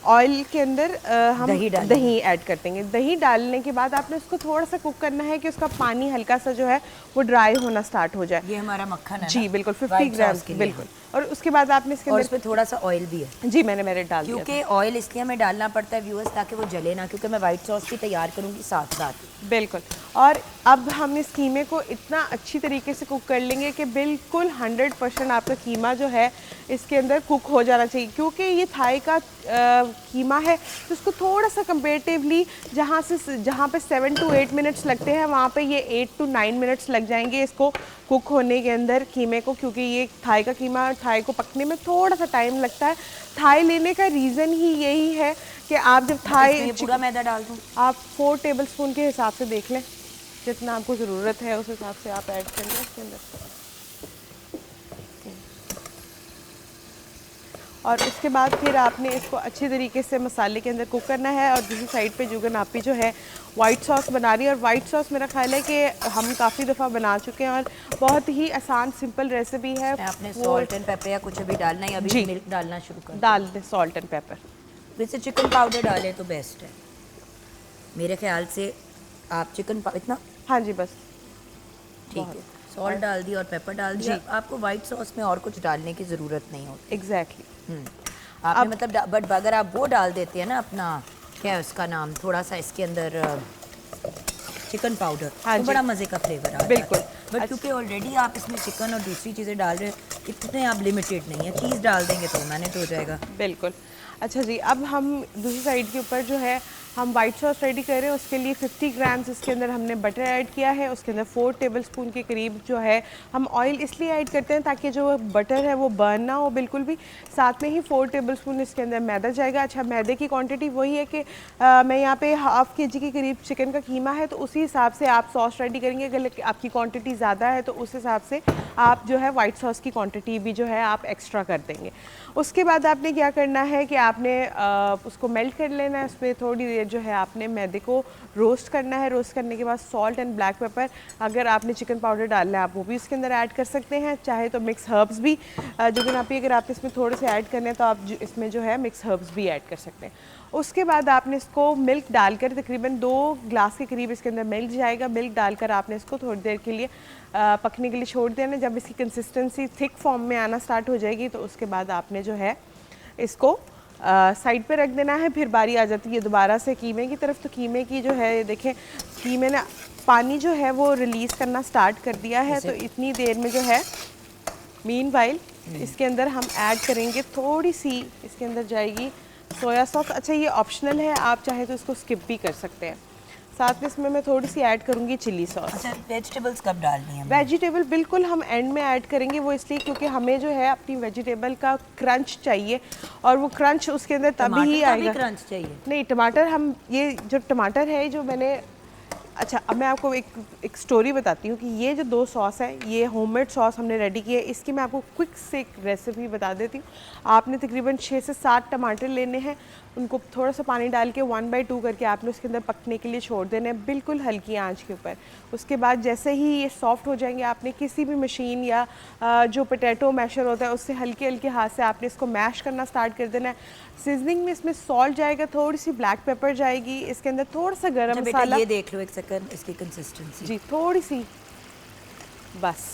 ऑयल के अंदर हम दही ऐड कर देंगे। दही डालने के बाद आपने उसको थोड़ा सा कुक करना है कि उसका पानी हल्का सा जो है वो ड्राई होना स्टार्ट हो जाए। ये हमारा मक्खन है जी बिल्कुल 50 ग्राम बिल्कुल। और उसके बाद आपने इसके अंदर इसमें थोड़ा सा ऑयल भी है। जी मैंने मेरे डाल दिया, क्योंकि ऑयल इसलिए हमें डालना पड़ता है व्यूअर्स ताकि वो जले ना, क्योंकि मैं वाइट सॉस भी तैयार करूँगी साथ साथ। बिल्कुल। और अब हम इस कीमे को इतना अच्छी तरीके से कुक कर लेंगे कि बिल्कुल 100% आपका कीमा जो है इसके अंदर कुक हो जाना चाहिए। क्योंकि ये थाई का कीमा है तो इसको थोड़ा सा कंपेरेटिवली जहाँ पे 7 to 8 मिनट्स लगते हैं वहाँ पे ये 8 to 9 मिनट्स लग जाएंगे इसको कुक होने के अंदर कीमे को, क्योंकि ये थाई का कीमा, थाई को पकने में थोड़ा सा टाइम लगता है। थाई लेने का रीज़न ही यही है कि आप जब थाई पूरा मैदा डाल दूँ, आप 4 टेबलस्पून के हिसाब से देख लें, जितना आपको ज़रूरत है उस हिसाब से आप ऐड कर लें इसके अंदर। और उसके बाद फिर आपने इसको अच्छी तरीके से मसाले के अंदर कुक करना है। और दूसरी साइड पे जुगन आपी जो है वाइट सॉस बना रही है। और वाइट सॉस मेरा ख्याल है कि हम काफ़ी दफ़ा बना चुके हैं और बहुत ही आसान सिंपल रेसिपी है। आपने सॉल्ट एंड पेपर या कुछ अभी डालना है, अभी जी। मिल्क डालना शुरू कर डाल दें सॉल्ट एंड पेपर। वैसे चिकन पाउडर डालें तो बेस्ट है मेरे ख्याल से। आप चिकन इतना, हाँ जी बस ठीक है, सॉल्ट डाल दिया और पेपर डाल दिया। आपको वाइट सॉस में और कुछ डालने की ज़रूरत नहीं होती। एग्जैक्टली। आपने मतलब बट अगर आप वो डाल देते हैं ना अपना, क्या है उसका नाम, थोड़ा सा इसके अंदर चिकन पाउडर, हाँ तो जी। बड़ा मज़े का फ्लेवर आता है। बिल्कुल। बट क्योंकि ऑलरेडी आप इसमें चिकन और दूसरी चीज़ें डाल रहे हैं, इतने आप लिमिटेड नहीं है, चीज़ डाल देंगे तो मैनेज हो जाएगा। बिल्कुल। अच्छा जी, अब हम दूसरी साइड के ऊपर जो है हम वाइट सॉस रेडी कर रहे हैं। उसके लिए 50 ग्राम्स इसके अंदर हमने बटर ऐड किया है। उसके अंदर 4 टेबलस्पून के करीब जो है हम ऑयल इसलिए ऐड करते हैं ताकि जो बटर है वो बर्न ना हो बिल्कुल भी। साथ में ही 4 टेबलस्पून इसके अंदर मैदा जाएगा। अच्छा, मैदे की क्वांटिटी वही है कि मैं यहाँ पे हाफ़ kg के करीब चिकन का कीमा है, तो उसी हिसाब से आप सॉस रेडी करेंगे। अगर आपकी क्वांटिटी ज़्यादा है तो उस हिसाब से आप जो है वाइट सॉस की क्वांटिटी भी जो है आप एक्स्ट्रा कर देंगे। उसके बाद आपने क्या करना है कि आपने उसको मेल्ट कर लेना है। उसमें थोड़ी देर जो है आपने मैदे को रोस्ट करना है। रोस्ट करने के बाद सॉल्ट एंड ब्लैक पेपर, अगर आपने चिकन पाउडर डालना है आप वो भी इसके अंदर ऐड कर सकते हैं, चाहे तो मिक्स हर्ब्स भी जो कि अगर आप इसमें थोड़े से ऐड करने हैं तो आप इसमें जो है मिक्स हर्ब्स भी ऐड कर सकते हैं। उसके बाद आपने इसको मिल्क डालकर तकरीबन 2 ग्लास के करीब इसके अंदर मिल्क जाएगा। मिल्क डालकर आपने इसको थोड़ी देर के लिए पकने के लिए छोड़ देना। जब इसकी कंसिस्टेंसी थिक फॉर्म में आना स्टार्ट हो जाएगी तो उसके बाद आपने जो है इसको साइड पे रख देना है। फिर बारी आ जाती है दोबारा से कीमे की तरफ। तो कीमे की जो है देखें, कीमे ने पानी जो है वो रिलीज़ करना स्टार्ट कर दिया है। तो इतनी देर में जो है मीनवाइल इसके अंदर हम ऐड करेंगे थोड़ी सी, इसके अंदर जाएगी सोया सॉस। अच्छा, ये ऑप्शनल है, आप चाहे तो इसको स्किप भी कर सकते हैं। साथ में इसमें मैं थोड़ी सी ऐड करूँगी चिली सॉस। अच्छा, वेजिटेबल्स कब डालनी है? वेजिटेबल बिल्कुल हम एंड में ऐड करेंगे। वो इसलिए क्योंकि हमें जो है अपनी वेजिटेबल का क्रंच चाहिए और वो क्रंच उसके अंदर तभी ही आएगा। क्रंच चाहिए? नहीं, टमाटर हम ये जो टमाटर है जो मैंने, अच्छा अब मैं आपको एक स्टोरी बताती हूँ कि ये जो 2 सॉस है ये होममेड सॉस हमने रेडी की है। इसकी मैं आपको क्विक से एक रेसिपी बता देती हूँ। आपने तकरीबन 6 से 7 टमाटर लेने हैं, उनको थोड़ा सा पानी डाल के 1/2 करके आपने उसके अंदर पकने के लिए छोड़ देने हैं बिल्कुल हल्की आंच के ऊपर। उसके बाद जैसे ही ये सॉफ्ट हो जाएंगे आपने किसी भी मशीन या जो पोटैटो मैशर होता है उससे हल्के हल्के हाथ से आपने इसको मैश करना स्टार्ट कर देना है। सीजनिंग में इसमें सॉल्ट जाएगा, थोड़ी सी ब्लैक पेपर जाएगी, इसके अंदर थोड़ा सा गरम मसाला। ये देख लो एक सेकंड इसकी कंसिस्टेंसी जी, थोड़ी सी बस।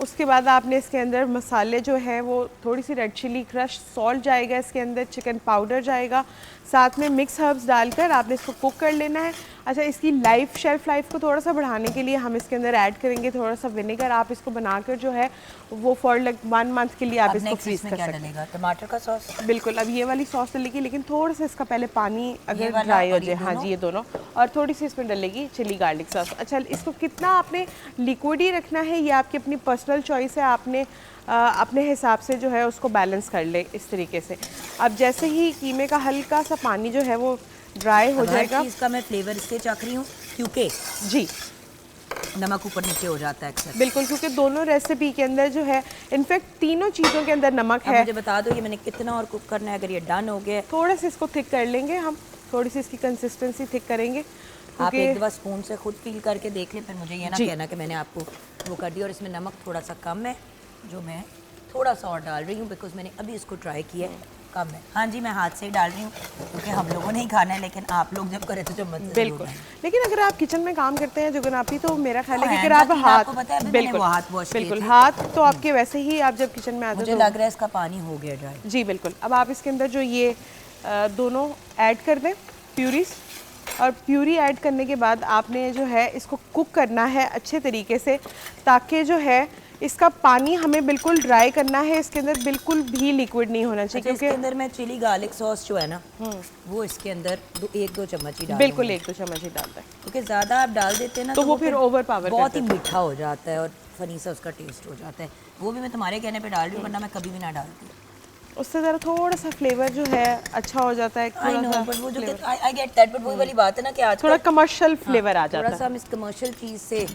उसके बाद आपने इसके अंदर मसाले जो है वो थोड़ी सी रेड चिली क्रश, सॉल्ट जाएगा इसके अंदर, चिकन पाउडर जाएगा, साथ में मिक्स हर्ब्स डालकर आपने इसको कुक कर लेना है। अच्छा, इसकी शेल्फ लाइफ को थोड़ा सा बढ़ाने के लिए हम इसके अंदर ऐड करेंगे थोड़ा सा विनेगर। आप इसको बनाकर जो है वो फॉर 1 मंथ के लिए आप इसको फ्रीज कर सकते हैं। टमाटर का सॉस बिल्कुल, अब ये वाली सॉस डलेगी लेकिन थोड़ा सा इसका पहले पानी अगर ड्राई हो जाए। हाँ जी, ये दोनों, और थोड़ी सी इसमें डलेगी चिली गार्लिक सॉस। अच्छा, इसको कितना आपने लिक्विड ही रखना है ये आपकी अपनी पर्सनल चॉइस है। आपने अपने हिसाब से जो है उसको बैलेंस कर ले इस तरीके से। अब जैसे ही कीमे का हल्का सा पानी जो है वो ड्राई हो जाएगा। इसका मैं फ्लेवर इससे चाक रही हूँ क्योंकि जी नमक ऊपर नीचे हो जाता है अक्सर। बिल्कुल, क्योंकि दोनों रेसिपी के अंदर जो है इनफैक्ट तीनों चीज़ों के अंदर नमक है। मुझे बता दो ये मैंने कितना और कुक करना है? अगर ये डन हो गया, थोड़ा सा इसको थिक कर लेंगे हम, थोड़ी सी इसकी कंसिस्टेंसी थिक करेंगे। आप एक दफ़ा स्पून से खुद फील करके देख लें, फिर मुझे ये ना कहना कि मैंने आपको वो कर दिया। और इसमें नमक थोड़ा सा कम है, जो मैं थोड़ा सा और डाल रही हूँ बिकॉज मैंने अभी इसको ट्राई किया है, कम है। हाँ जी, मैं हाथ से ही डाल रही हूँ क्योंकि हम लोगों ने ही खाना है, लेकिन आप लोग जब करें तो चम्मच से बिल्कुल। लेकिन अगर आप किचन में काम करते हैं जुगन आपी, तो मेरा ख्याल है कि अगर हैंड आप का हाथ, आपको पता है, अभी मैंने बिल्कुल वो हाथ वॉश किए बिल्कुल थे। हाथ तो आपके वैसे ही आप जब किचन में आते मुझे हो लग रहा है इसका पानी हो गया ड्राई। जी बिल्कुल। अब आप इसके अंदर जो ये दोनों ऐड कर दें प्यूरीज, और प्यूरी ऐड करने के बाद आपने जो है इसको कुक करना है अच्छे तरीके से, ताकि जो है इसका पानी हमें बिल्कुल ड्राई करना है। इसके अंदर बिल्कुल भी लिक्विड नहीं होना चाहिए। क्योंकि इसके अंदर मैं चिली गार्लिक सॉस जो है ना वो इसके अंदर 1-2 चम्मच ही डाल, बिल्कुल 1-2 चम्मच ही डालता है, क्योंकि ज़्यादा आप डाल देते हैं ना तो वो फिर ओवर पावर बहुत ही मीठा हो जाता है और फनी सा उसका टेस्ट हो जाता है। वो भी मैं तुम्हारे कहने पे डाल रही हूँ, वरना मैं कभी भी ना डालती। उससे ज़रा थोड़ा सा फ्लेवर जो है अच्छा हो जाता है। आई नो, बट वो जो आई गेट दैट, बट वही वाली बात है ना कि आज थोड़ा कमर्शियल फ्लेवर आ जाता है। थोड़ा सा हम इस कमर्शियल चीज़ से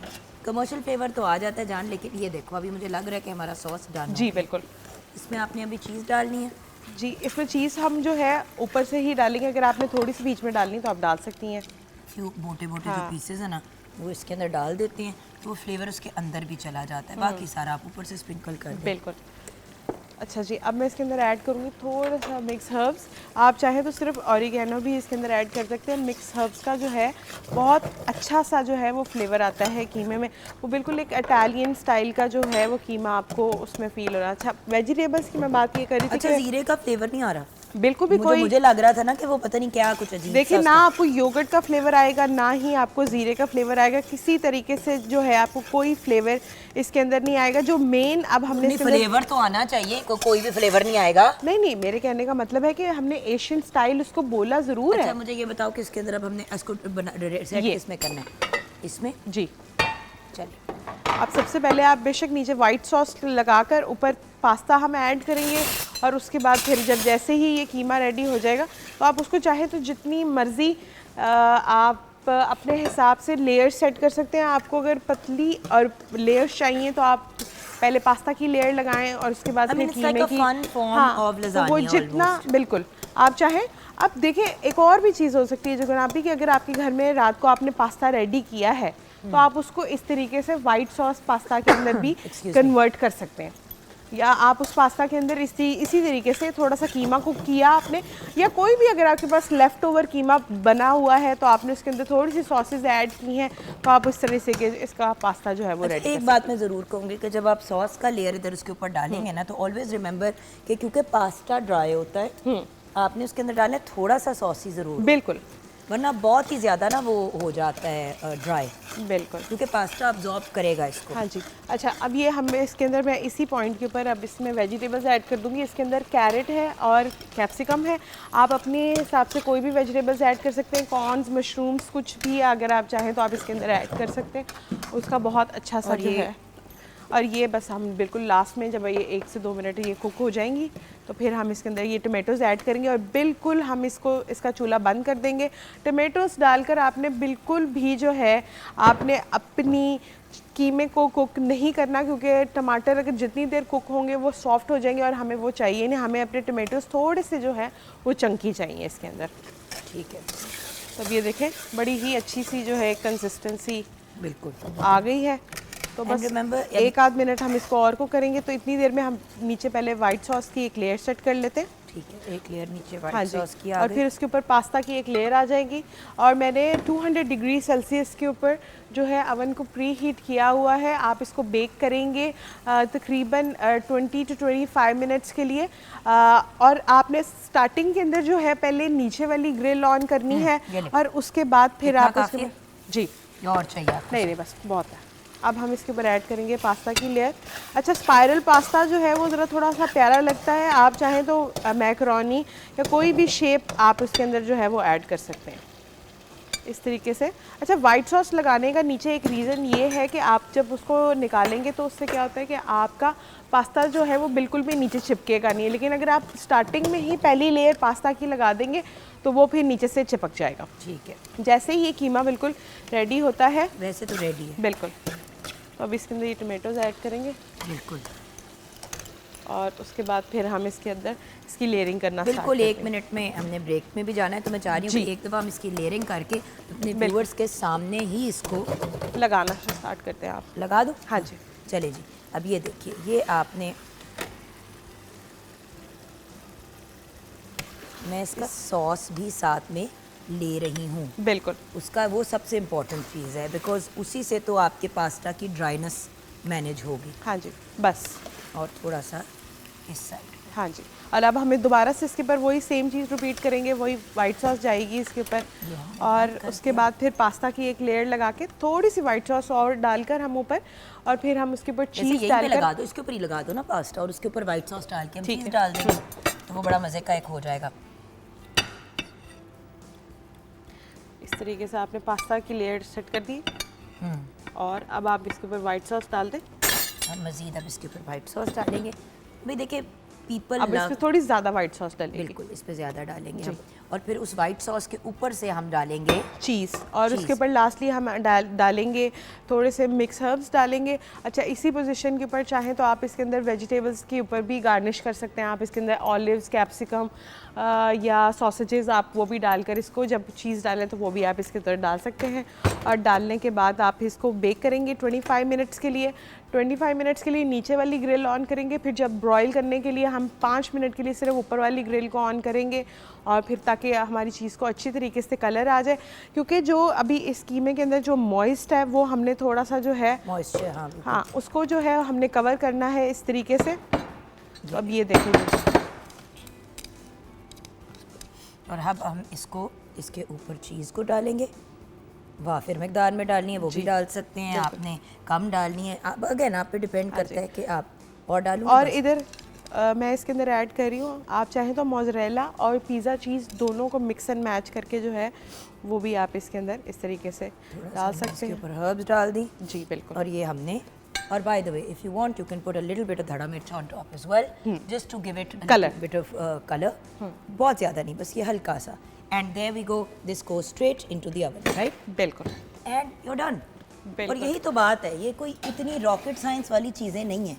कमर्शियल फ्लेवर तो आ जाता है जान, लेकिन ये देखो अभी मुझे लग रहा है कि हमारा सॉस डन जी बिल्कुल। इसमें आपने अभी चीज़ डालनी है। जी, इसमें चीज़ हम जो है ऊपर से ही डालेंगे, अगर आपने थोड़ी सी बीच में डालनी तो आप डाल सकती हैं। फ्यू मोटे मोटे जो हाँ। पीसेज है ना वो इसके अंदर डाल देते हैं तो वो फ्लेवर उसके अंदर भी चला जाता है, बाकी सारा आप ऊपर से स्प्रिंकल कर दें। बिल्कुल। अच्छा जी, अब मैं इसके अंदर ऐड करूँगी थोड़ा सा मिक्स हर्ब्स। आप चाहें तो सिर्फ ऑरिगेनो भी इसके अंदर ऐड कर सकते हैं। मिक्स हर्ब्स का जो है बहुत अच्छा सा जो है वो फ्लेवर आता है कीमे में, वो बिल्कुल एक इटालियन स्टाइल का जो है वो कीमा आपको उसमें फील हो रहा है। अच्छा, वेजिटेबल्स की मैं बात ये कर रही थी अच्छा, कि जीरे का फ्लेवर नहीं आ रहा? बिल्कुल भी कोई, मुझे लग रहा था ना कि वो पता नहीं क्या कुछ अजीब देखिए सा ना उसका- आपको योगर्ट का फ्लेवर आएगा ना ही आपको ज़ीरे का फ्लेवर आएगा, किसी तरीके से जो है आपको कोई फ्लेवर इसके अंदर नहीं आएगा। जो मेन अब हमने नहीं, इसके अंदर, फ्लेवर तो आना चाहिए, कोई भी फ्लेवर नहीं आएगा। नहीं नहीं, मेरे कहने का मतलब है कि हमने एशियन स्टाइल उसको बोला ज़रूर अच्छा, है। मुझे ये बताओ कि इसके अंदर अब हमने इसको सेट ये। किसमें करना है? इसमें। जी, चलिए, अब सबसे पहले आप बेशक नीचे वाइट सॉस लगाकर ऊपर पास्ता हम ऐड करेंगे, और उसके बाद फिर जब जैसे ही ये कीमा रेडी हो जाएगा तो आप उसको चाहे तो जितनी मर्ज़ी आप अपने हिसाब से लेयर सेट कर सकते हैं। आपको अगर पतली और लेयर्स चाहिए तो आप पहले पास्ता की लेयर लगाएं और उसके बाद I फिर mean, it's like कीमे a की। fun form of तो वो lasagna जितना almost. बिल्कुल आप चाहें। अब देखिए एक और भी चीज़ हो सकती है जो आप कि अगर आपके घर में रात को आपने पास्ता रेडी किया है तो आप उसको इस तरीके से वाइट सॉस पास्ता के अंदर भी Excuse me. कन्वर्ट कर सकते हैं, या आप उस पास्ता के अंदर इसी तरीके से थोड़ा सा कीमा कुक किया आपने, या कोई भी अगर आपके पास लेफ़्ट ओवर कीमा बना हुआ है तो आपने उसके अंदर थोड़ी सी सॉसेज ऐड की हैं तो आप उस तरह से कि इसका पास्ता जो है वो अच्छा, रेडी एक बात मैं ज़रूर कहूँगी कि जब आप सॉस का लेयर इधर उसके ऊपर डालेंगे ना तो ऑलवेज रिमेंबर कि क्योंकि पास्ता ड्राई होता है, आपने उसके अंदर डालना है थोड़ा सा सॉसी ज़रूर, बिल्कुल वरना बहुत ही ज़्यादा ना वो हो जाता है ड्राई, बिल्कुल। क्योंकि पास्ता अब्जॉर्ब करेगा इसको। हाँ जी। अच्छा, अब ये हमें इसके अंदर मैं इसी पॉइंट के ऊपर अब इसमें वेजिटेबल्स ऐड कर दूंगी। इसके अंदर कैरेट है और कैप्सिकम है, आप अपने हिसाब से कोई भी वेजिटेबल्स ऐड कर सकते हैं। कॉर्न्स, मशरूम्स, कुछ भी अगर आप चाहें तो आप इसके अंदर ऐड कर सकते हैं, उसका बहुत अच्छा सा और जो ये- है। और ये बस हम बिल्कुल लास्ट में जब ये 1 से 2 मिनट ये कुक हो जाएंगी तो फिर हम इसके अंदर ये टमाटोज़ ऐड करेंगे और बिल्कुल हम इसका चूल्हा बंद कर देंगे। टमाटोज़ डालकर आपने बिल्कुल भी जो है आपने अपनी कीमे को कुक नहीं करना, क्योंकि टमाटर अगर जितनी देर कुक होंगे वो सॉफ्ट हो जाएंगे और हमें वो चाहिए नहीं, हमें अपने टमाटोज़ थोड़े से जो है वो चंकी चाहिए इसके अंदर। ठीक है, तब ये देखें बड़ी ही अच्छी सी जो है कंसिस्टेंसी बिल्कुल आ गई है। तो And बस remember, एक आध मिनट हम इसको और को करेंगे, तो इतनी देर में हम नीचे पहले वाइट सॉस की एक लेयर सेट कर लेते हैं। ठीक है, एक लेयर नीचे हाँ वाइट जी, सॉस की आ और गई। फिर उसके ऊपर पास्ता की एक लेयर आ जाएगी। और मैंने 200 डिग्री सेल्सियस के ऊपर जो है अवन को प्री हीट किया हुआ है। आप इसको बेक करेंगे तकरीबन 20 to 25 मिनट्स के लिए। और आपने स्टार्टिंग के अंदर जो है पहले नीचे वाली ग्रिल ऑन करनी है ये ले। और उसके बाद फिर इतना आप काफ़ी उसके है? जी या और चाहिए आपको? नहीं बस बहुत है। अब हम इसके ऊपर ऐड करेंगे पास्ता की लेयर। अच्छा, स्पाइरल पास्ता जो है वो ज़रा थोड़ा सा प्यारा लगता है, आप चाहें तो मैकरोनी या कोई भी शेप आप उसके अंदर जो है वो ऐड कर सकते हैं इस तरीके से। अच्छा, वाइट सॉस लगाने का नीचे एक रीज़न ये है कि आप जब उसको निकालेंगे तो उससे क्या होता है कि आपका पास्ता जो है वो बिल्कुल भी नीचे चिपकेगा नहीं, लेकिन अगर आप स्टार्टिंग में ही पहली लेयर पास्ता की लगा देंगे तो वो फिर नीचे से चिपक जाएगा। ठीक है, जैसे ही ये कीमा बिल्कुल रेडी होता है, वैसे तो रेडी है। बिल्कुल, तो अब इसके अंदर ये टमाटोज़ ऐड करेंगे बिल्कुल और उसके बाद फिर हम इसके अंदर इसकी लेयरिंग करना बिल्कुल। start 1 मिनट में हमने ब्रेक में भी जाना है, तो मैं चाह रही हूँ जी। कि एक दफ़ा हम इसकी लेयरिंग करके अपने बिल्कुल। व्यूअर्स के सामने ही इसको करते हैं। लगाना स्टार्ट करते हैं आप। लगा दो। हाँ जी, चले जी, अब ये देखिए, ये आपने, मैं इसका सॉस भी साथ में ले रही हूँ, बिल्कुल उसका वो सबसे इम्पोर्टेंट चीज़ है, बिकॉज उसी से तो आपके पास्ता की ड्राइनेस मैनेज होगी। हाँ जी, बस और थोड़ा सा इस साइड। हाँ जी। और अब हमें दोबारा से इसके ऊपर वही सेम चीज़ रिपीट करेंगे, वही वाइट सॉस जाएगी इसके ऊपर और उसके बाद फिर पास्ता की एक लेयर लगा के थोड़ी सी वाइट सॉस और डालकर हम ऊपर, और फिर हम उसके ऊपर जैसे चीज़ यहीं पे लगा डालकर, दो, इसके ऊपर ही लगा दो ना पास्ता, और उसके ऊपर वाइट सॉस डाल के हम ठीक चीज़ है। डाल देंगे तो वो बड़ा मज़े का एक हो जाएगा। इस तरीके से आपने पास्ता की लेयर सेट कर दी और अब आप इसके ऊपर वाइट सॉस डाल दें। हम मज़ीद अब इसके ऊपर वाइट सॉस डालेंगे। भाई देखिए, पीपल अब इसमें थोड़ी ज़्यादा वाइट सॉस डालेंगे। बिल्कुल, इस पे ज़्यादा डालेंगे हम, और फिर उस वाइट सॉस के ऊपर से हम डालेंगे चीज़, और उसके ऊपर लास्टली हम डालेंगे थोड़े से मिक्स हर्ब्स डालेंगे। अच्छा, इसी पोजीशन के ऊपर चाहें तो आप इसके अंदर वेजिटेबल्स के ऊपर भी गार्निश कर सकते हैं। आप इसके अंदर ऑलिव्स, कैप्सिकम या सॉसेजेस आप वो भी डालकर इसको, जब चीज़ डालें तो वो भी आप इसके अंदर डाल सकते हैं। और डालने के बाद आप इसको बेक करेंगे 25 मिनट्स के लिए। 25 मिनट्स के लिए नीचे वाली ग्रिल ऑन करेंगे, फिर जब ब्रॉयल करने के लिए हम 5 मिनट के लिए सिर्फ ऊपर वाली ग्रिल को ऑन करेंगे, और फिर ताकि हमारी चीज़ को अच्छी तरीके से कलर आ जाए। क्योंकि जो अभी इस कीमे के अंदर जो मॉइस्ट है वो हमने थोड़ा सा जो है मॉइस्चर, हाँ उसको जो है हमने कवर करना है इस तरीके से। तो अब ये देखेंगे, और अब हम इसको इसके ऊपर चीज़ को डालेंगे। वाह, फिर मकदार में डालनी है वो भी डाल सकते हैं, आपने कम डालनी है, अब अगेन आप पे डिपेंड करता है कि आप और डालूं। और इधर मैं इसके अंदर ऐड कर रही हूँ, आप चाहें तो मोज़रेला और पिज़्ज़ा चीज़ दोनों को मिक्स एंड मैच करके जो है वो भी आप इसके अंदर इस तरीके से डाल सकते हैं। ऊपर हर्ब्स डाल दी जी बिल्कुल। और ये हमने, और by the way if you want you can put a little bit of धड़ा मिर्च on top as well, just to give it Colour. Bit of colour, बहुत ज़्यादा नहीं, बस ये हल्का सा। And there we go, this go straight into the oven, right? बिल्कुल। And you done. बिल्कुल। और यही तो बात है, ये कोई इतनी रॉकेट साइंस वाली चीज़ें नहीं है।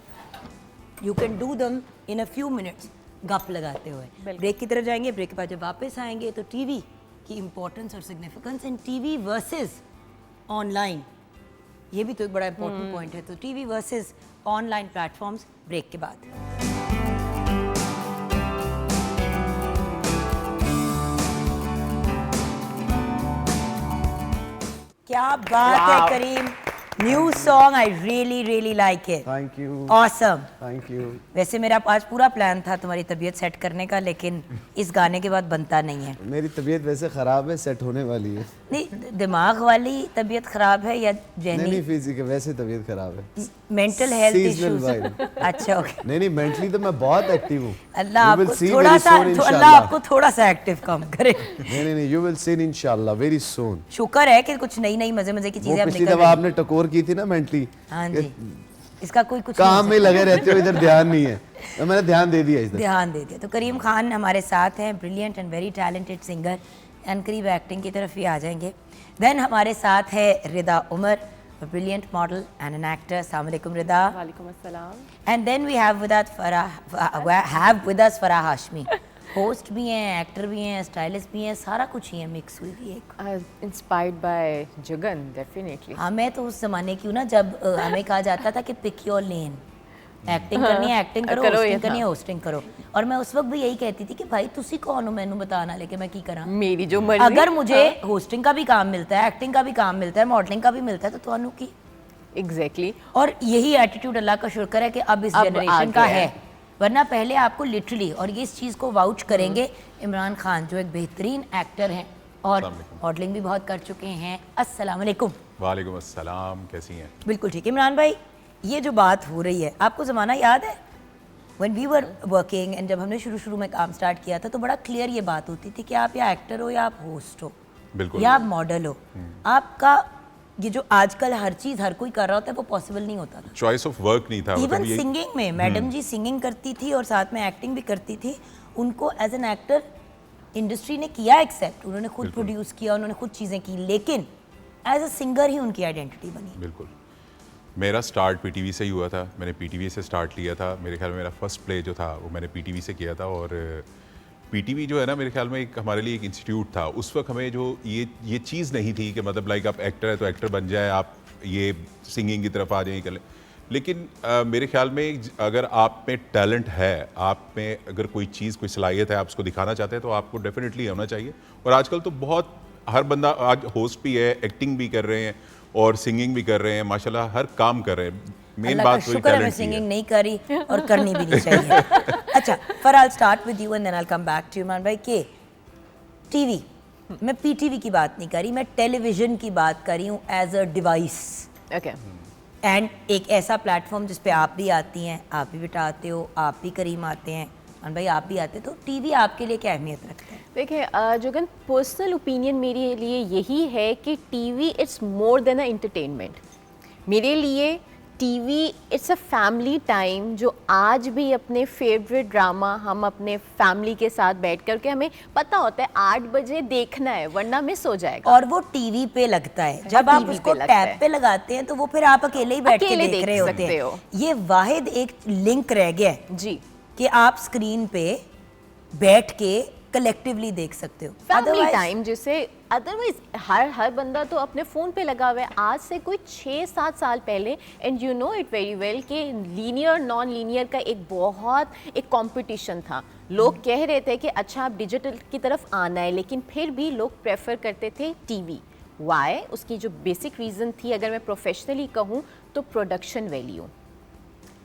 यू कैन डू दम इन अ फ्यू मिनट्स, गप लगाते हुए। ब्रेक की तरफ जाएंगे, ब्रेक के बाद जब वापस आएंगे तो टीवी की इम्पोर्टेंस और significance in TV versus online, ये भी तो एक बड़ा इंपॉर्टेंट पॉइंट है। तो TV versus online platforms, break के बाद। क्या बात है Karim, new song, I really really like it, thank you, awesome. Thank you. वैसे मेरा आज पूरा प्लान था तुम्हारी तबीयत सेट करने का, लेकिन इस गाने के बाद बनता नहीं है। मेरी तबीयत वैसे ख़राब है, सेट होने वाली है। नहीं, दिमाग वाली तबीयत खराब है या नहीं जहनी, फिजिकल वैसे तबीयत ख़राब है, mental health Seasonal issues? vibe। अच्छा, ओके। नहीं मेंटली तो मैं बहुत एक्टिव हूँ। अल्लाह You will आपको see थोड़ा very सा, soon, अल्लाह इंशाल्लाह। आपको थोड़ा सा एक्टिव कम करे। नहीं यू विल सी इंशाल्लाह वेरी सून। शुक्र है कि कुछ नई नई मजे मजे की वो चीजें अब पिछली निकल दफा रही। आपने टकोर की थी ना मेंटली, हाँ जी, इसका कोई कुछ काम नहीं में लगे रहते हो, इधर ध्यान नहीं है, तो मैंने ध्यान दे दिया इस दफा। ध्यान दे दिया। तो करीम खान हमारे साथ हैं, brilliant and very talented singer, and करीब एक्टिंग की तरफ भी आ जाएंगे। देन हमारे साथ है Rida Umar, brilliant model and an actor. अस्सलाम वालेकुम रिदा। वालेकुम अस्सलाम। And then we have with us Farah Hashmi, host भी हैं, एक्टर भी हैं, स्टाइलिस्ट भी हैं, सारा कुछ ही है, मिक्स हुई भी एक। Inspired by Jugan, definitely. हाँ, मैं तो उस जमाने की हूँ ना जब हमें कहा जाता था कि पिक योर लेन, एक्टिंग करनी है एक्टिंग करो, होस्टिंग करनी है होस्टिंग करो। और मैं उस वक्त भी यही कहती थी कि भाई तुसी कौन हो मैनू बताना, लेके मैं की करा, मेरी जो मर्जी। अगर मुझे होस्टिंग का भी काम मिलता है, एक्टिंग का भी काम मिलता है, मॉडलिंग का भी मिलता है, तो तुहानू की। एग्जैक्टली। और यही एटीट्यूड अल्लाह का शुक्र है कि अब इस अब जनरेशन आ का गया है, वरना पहले आपको लिटरली, और ये इस चीज़ को वाउच करेंगे इमरान खान जो एक बेहतरीन एक्टर हैं और मॉडलिंग भी बहुत कर चुके हैं। अस्सलाम वालेकुम। वालेकुम अस्सलाम, कैसी हैं? बिल्कुल ठीक। इमरान भाई, ये जो बात हो रही है, आपको ज़माना याद है when we were working, and जब हमने शुरू में काम स्टार्ट किया था तो बड़ा क्लियर ये बात होती थी कि आप या एक्टर हो या आप होस्ट हो, बिल्कुल, या आप मॉडल हो। आपका ये जो आजकल हर चीज़ हर कोई कर रहा होता है वो पॉसिबल नहीं होता था। चॉइस ऑफ वर्क नहीं था। इवन ये सिंगिंग में मैडम जी सिंगिंग करती थी और साथ में एक्टिंग भी करती थी, उनको एज एन एक्टर इंडस्ट्री ने किया एक्सेप्ट, उन्होंने खुद प्रोड्यूस किया, उन्होंने खुद चीज़ें की, लेकिन एज अ सिंगर ही उनकी आइडेंटिटी बनी। बिल्कुल। मेरा स्टार्ट पीटीवी से ही हुआ था, मैंने पीटीवी से स्टार्ट लिया था। मेरे ख्याल में मेरा फर्स्ट प्ले जो था वो मैंने पीटीवी से किया था। और पीटीवी जो है ना, मेरे ख्याल में एक हमारे लिए एक इंस्टीट्यूट था। उस वक्त हमें जो ये चीज़ नहीं थी कि मतलब लाइक आप एक्टर है तो एक्टर बन जाए, आप ये सिंगिंग की तरफ आ जाए कर लें। लेकिन मेरे ख्याल में अगर आप में टैलेंट है, आप में अगर कोई चीज़, कोई सलाहियत है, आप उसको दिखाना चाहते हैं तो आपको डेफिनेटली होना चाहिए। और आजकल तो बहुत हर बंदा आज होस्ट भी है, एक्टिंग भी कर रहे हैं और सिंगिंग भी कर रहे हैं, माशाल्लाह हर काम कर रहे हैं। मेन बात वही शुक्र है मैं टैलेंट की सिंगिंग है। नहीं करी और करनी भी नहीं चाहिए। अच्छा, for I start with you and then I come back to Imran भाई के टीवी, मैं पीटीवी की बात नहीं करी, मैं टेलीविजन की बात करी हूँ as a device okay. And एक ऐसा प्लेटफॉर्म जिस पे आप भी आती हैं, आप भी बिठाते हो, आप भी करीम आते हैं, और भाई आप भी आते, तो टीवी आपके लिए क्या अहमियत रखता है? देखिए जुगन, पर्सनल ओपिनियन मेरे लिए यही है कि TV it's more than a entertainment. मेरे लिए TV it's a family time जो आज भी अपने फेवरेट ड्रामा हम अपने फैमिली के साथ बैठ कर के हमें पता होता है 8 बजे देखना है वरना मिस हो जाएगा। और वो टीवी पे लगता है, जब आप TV उसको पे लगता टैब है। पे लगाते हैं तो वो फिर आप अकेले ही बैठ के अकेले देख देख रहे होते सकते हैं। हो। ये वाहिद एक लिंक रह गया है जी, कि आप स्क्रीन पे बैठ के कलेक्टिवली देख सकते हो। फैमिली Otherwise- टाइम जिसे अदरवाइज हर बंदा तो अपने फ़ोन पे लगा हुआ है। आज से कोई 6-7 साल पहले and you know it very well कि लीनियर नॉन लीनियर का एक कंपटीशन था। लोग कह रहे थे कि अच्छा आप डिजिटल की तरफ आना है, लेकिन फिर भी लोग प्रेफर करते थे टीवी। वाई? उसकी जो बेसिक रीज़न थी, अगर मैं प्रोफेशनली कहूँ तो प्रोडक्शन वैल्यू।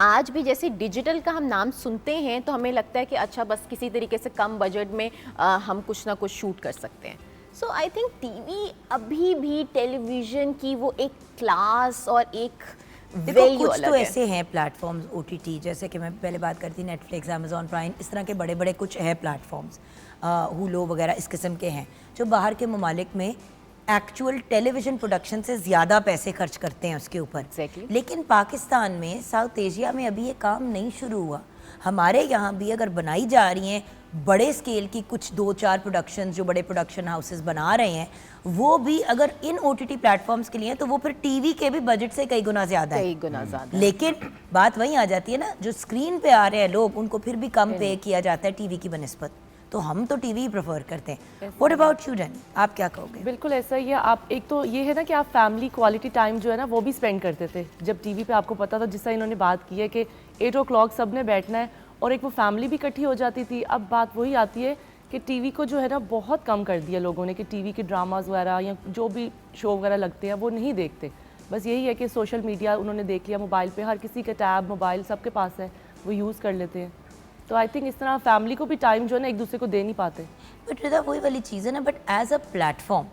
आज भी जैसे डिजिटल का हम नाम सुनते हैं तो हमें लगता है कि अच्छा बस किसी तरीके से कम बजट में हम कुछ ना कुछ शूट कर सकते हैं। सो आई थिंक टीवी अभी भी टेलीविज़न की वो एक क्लास और एक देखो वैल्यू कुछ अलग तो है। ऐसे हैं प्लेटफॉर्म्स OTT, जैसे कि मैं पहले बात करती नेटफ्लिक्स, अमेजॉन प्राइम, इस तरह के बड़े बड़े कुछ है प्लेटफॉर्म्स, हुलो वगैरह इस किस्म के हैं जो बाहर के ममालिक में एक्चुअल टेलीविज़न प्रोडक्शन से ज़्यादा पैसे खर्च करते हैं उसके ऊपर। Exactly. लेकिन पाकिस्तान में, साउथ एशिया में अभी ये काम नहीं शुरू हुआ। हमारे यहाँ भी अगर बनाई जा रही हैं बड़े स्केल की कुछ 2-4 प्रोडक्शन जो बड़े प्रोडक्शन हाउसेस बना रहे हैं, वो भी अगर इन OTT प्लेटफॉर्म्स के लिए हैं तो वो फिर टीवी के भी बजट से कई गुना ज़्यादा है। कई गुना ज़्यादा। लेकिन बात वहीं आ जाती है ना, जो स्क्रीन पे आ रहे हैं लोग उनको फिर भी कम पे किया जाता है टीवी की बनस्बत, तो हम तो टीवी ही प्रेफर करते हैं। व्हाट अबाउट यू जैनी, आप क्या कहोगे? बिल्कुल ऐसा ही है। आप एक तो ये है ना कि आप फैमिली क्वालिटी टाइम जो है ना वो भी स्पेंड करते थे जब टीवी पे आपको पता था, जिससे इन्होंने बात की है कि 8 o'clock सब ने बैठना है और एक वो फैमिली भी इकट्ठी हो जाती थी। अब बात वही आती है कि टीवी को जो है ना बहुत कम कर दिया लोगों ने कि टीवी के ड्रामाज वगैरह या जो भी शो वगैरह लगते हैं वो नहीं देखते। बस यही है कि सोशल मीडिया उन्होंने देख लिया, मोबाइल पे हर किसी का टैब मोबाइल सबके पास है, वो यूज़ कर लेते हैं। तो आई थिंक इस तरह फैमिली को भी टाइम जो है ना एक दूसरे को दे नहीं पाते। बट रिदा वही वाली चीज़ है ना, but as a platform,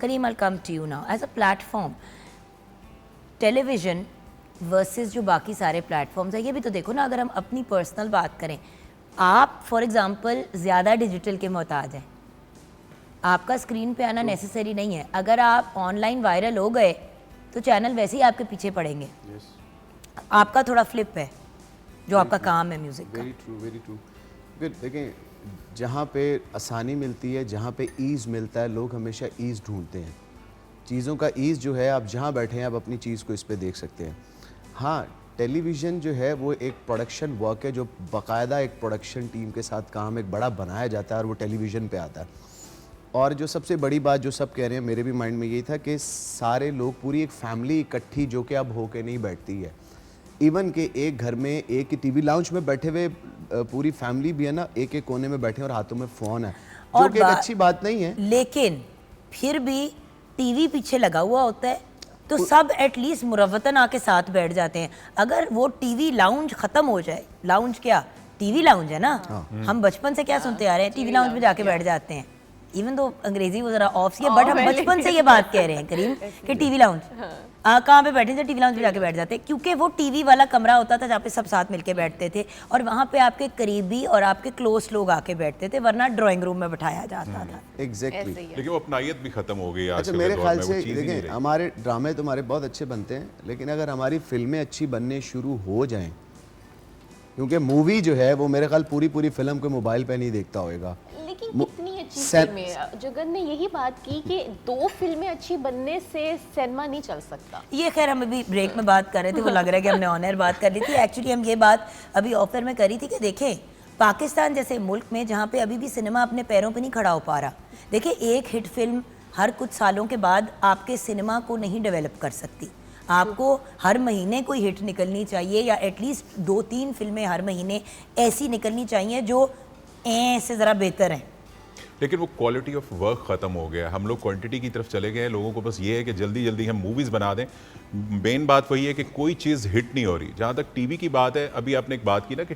Karim I come to you now, as a platform television versus जो बाकी सारे प्लेटफॉर्म्स हैं, ये भी तो देखो ना। अगर हम अपनी पर्सनल बात करें, आप फॉर एग्जांपल ज़्यादा डिजिटल के मोहताज हैं, आपका स्क्रीन पे आना नेसेसरी नहीं है। अगर आप ऑनलाइन वायरल हो गए तो चैनल वैसे ही आपके पीछे पड़ेंगे। आपका थोड़ा फ्लिप है जो आपका काम है म्यूज़िक का। Very true. फिर देखें, जहाँ पे आसानी मिलती है, जहाँ पे ईज़ मिलता है, लोग हमेशा ईज़ ढूंढते हैं। चीज़ों का ईज़ जो है, आप जहाँ बैठे हैं आप अपनी चीज़ को इस पे देख सकते हैं। हाँ, टेलीविज़न जो है वो एक प्रोडक्शन वर्क है जो बाकायदा एक प्रोडक्शन टीम के साथ काम एक बड़ा बनाया जाता है और वो टेलीविज़न पे आता है। और जो सबसे बड़ी बात जो सब कह रहे हैं, मेरे भी माइंड में यही था कि सारे लोग, पूरी एक फैमिली इकट्ठी जो कि अब होके नहीं बैठती है। इवन कि एक घर में एक ही टीवी लाउंज में बैठे हुए पूरी फैमिली भी है ना, एक एक कोने में बैठे हैं और हाथों में फ़ोन है, जो और कि एक अच्छी बात नहीं है। लेकिन फिर भी टीवी पीछे लगा हुआ होता है तो सब एटलीस्ट मुरव्वतन आके साथ बैठ जाते हैं। अगर वो टीवी लाउंज ख़त्म हो जाए, लाउंज क्या, टीवी लाउंज है ना, हम बचपन से क्या सुनते आ रहे हैं, टीवी लाउंज में जाके बैठ जाते हैं। इवन दो अंग्रेजी वो जरा ऑफ सी है, बट हम बचपन से ये बात कह रहे हैं करीम कि टीवी लाउंज कहाँ पे बैठे थे, टीवी लाउंज में जाके बैठ जाते, क्योंकि वो टीवी वाला कमरा होता था जहाँ पे सब साथ मिलके बैठते थे और वहाँ पे आपके करीबी और आपके क्लोज लोग आके बैठते थे, वरना ड्राइंग रूम में बिठाया जाता था। एग्जैक्टली। लेकिन वो अपनायत भी खत्म हो गई आज अच्छा, के मेरे दौर ख्याल में, वो से चीज़ ही नहीं देखें, रही। हमारे ड्रामे तुम्हारे बहुत अच्छे बनते हैं, लेकिन अगर हमारी फिल्में अच्छी बनने शुरू हो जाएं, क्योंकि मूवी जो है वो मेरे ख्याल पूरी फिल्म को मोबाइल पे नहीं देखता होगा। लेकिन कितनी अच्छी फिल्में, जगन ने यही बात की कि 2 फिल्में अच्छी बनने से सिनेमा नहीं चल सकता। ये खैर हम अभी ब्रेक में बात कर रहे थे, वो लग रहा है कि हमने ऑन एयर बात कर ली थी। एक्चुअली हम ये बात अभी ऑफर में करी थी कि देखें, पाकिस्तान जैसे मुल्क में जहाँ पे अभी भी सिनेमा अपने पैरों पे नहीं खड़ा हो पा रहा, देखिए एक हिट फिल्म हर कुछ सालों के बाद आपके सिनेमा को नहीं डेवलप कर सकती। आपको हर महीने कोई हिट निकलनी चाहिए, या एटलीस्ट 2-3 फिल्में हर महीने ऐसी निकलनी चाहिए जो से ज़रा बेहतर हैं। लेकिन वो क्वालिटी ऑफ वर्क ख़त्म हो गया, हम लोग क्वांटिटी की तरफ चले गए हैं। लोगों को बस ये है कि जल्दी जल्दी हम मूवीज़ बना दें। मेन बात वही है कि कोई चीज़ हिट नहीं हो रही। जहाँ तक टीवी की बात है, अभी आपने एक बात की ना कि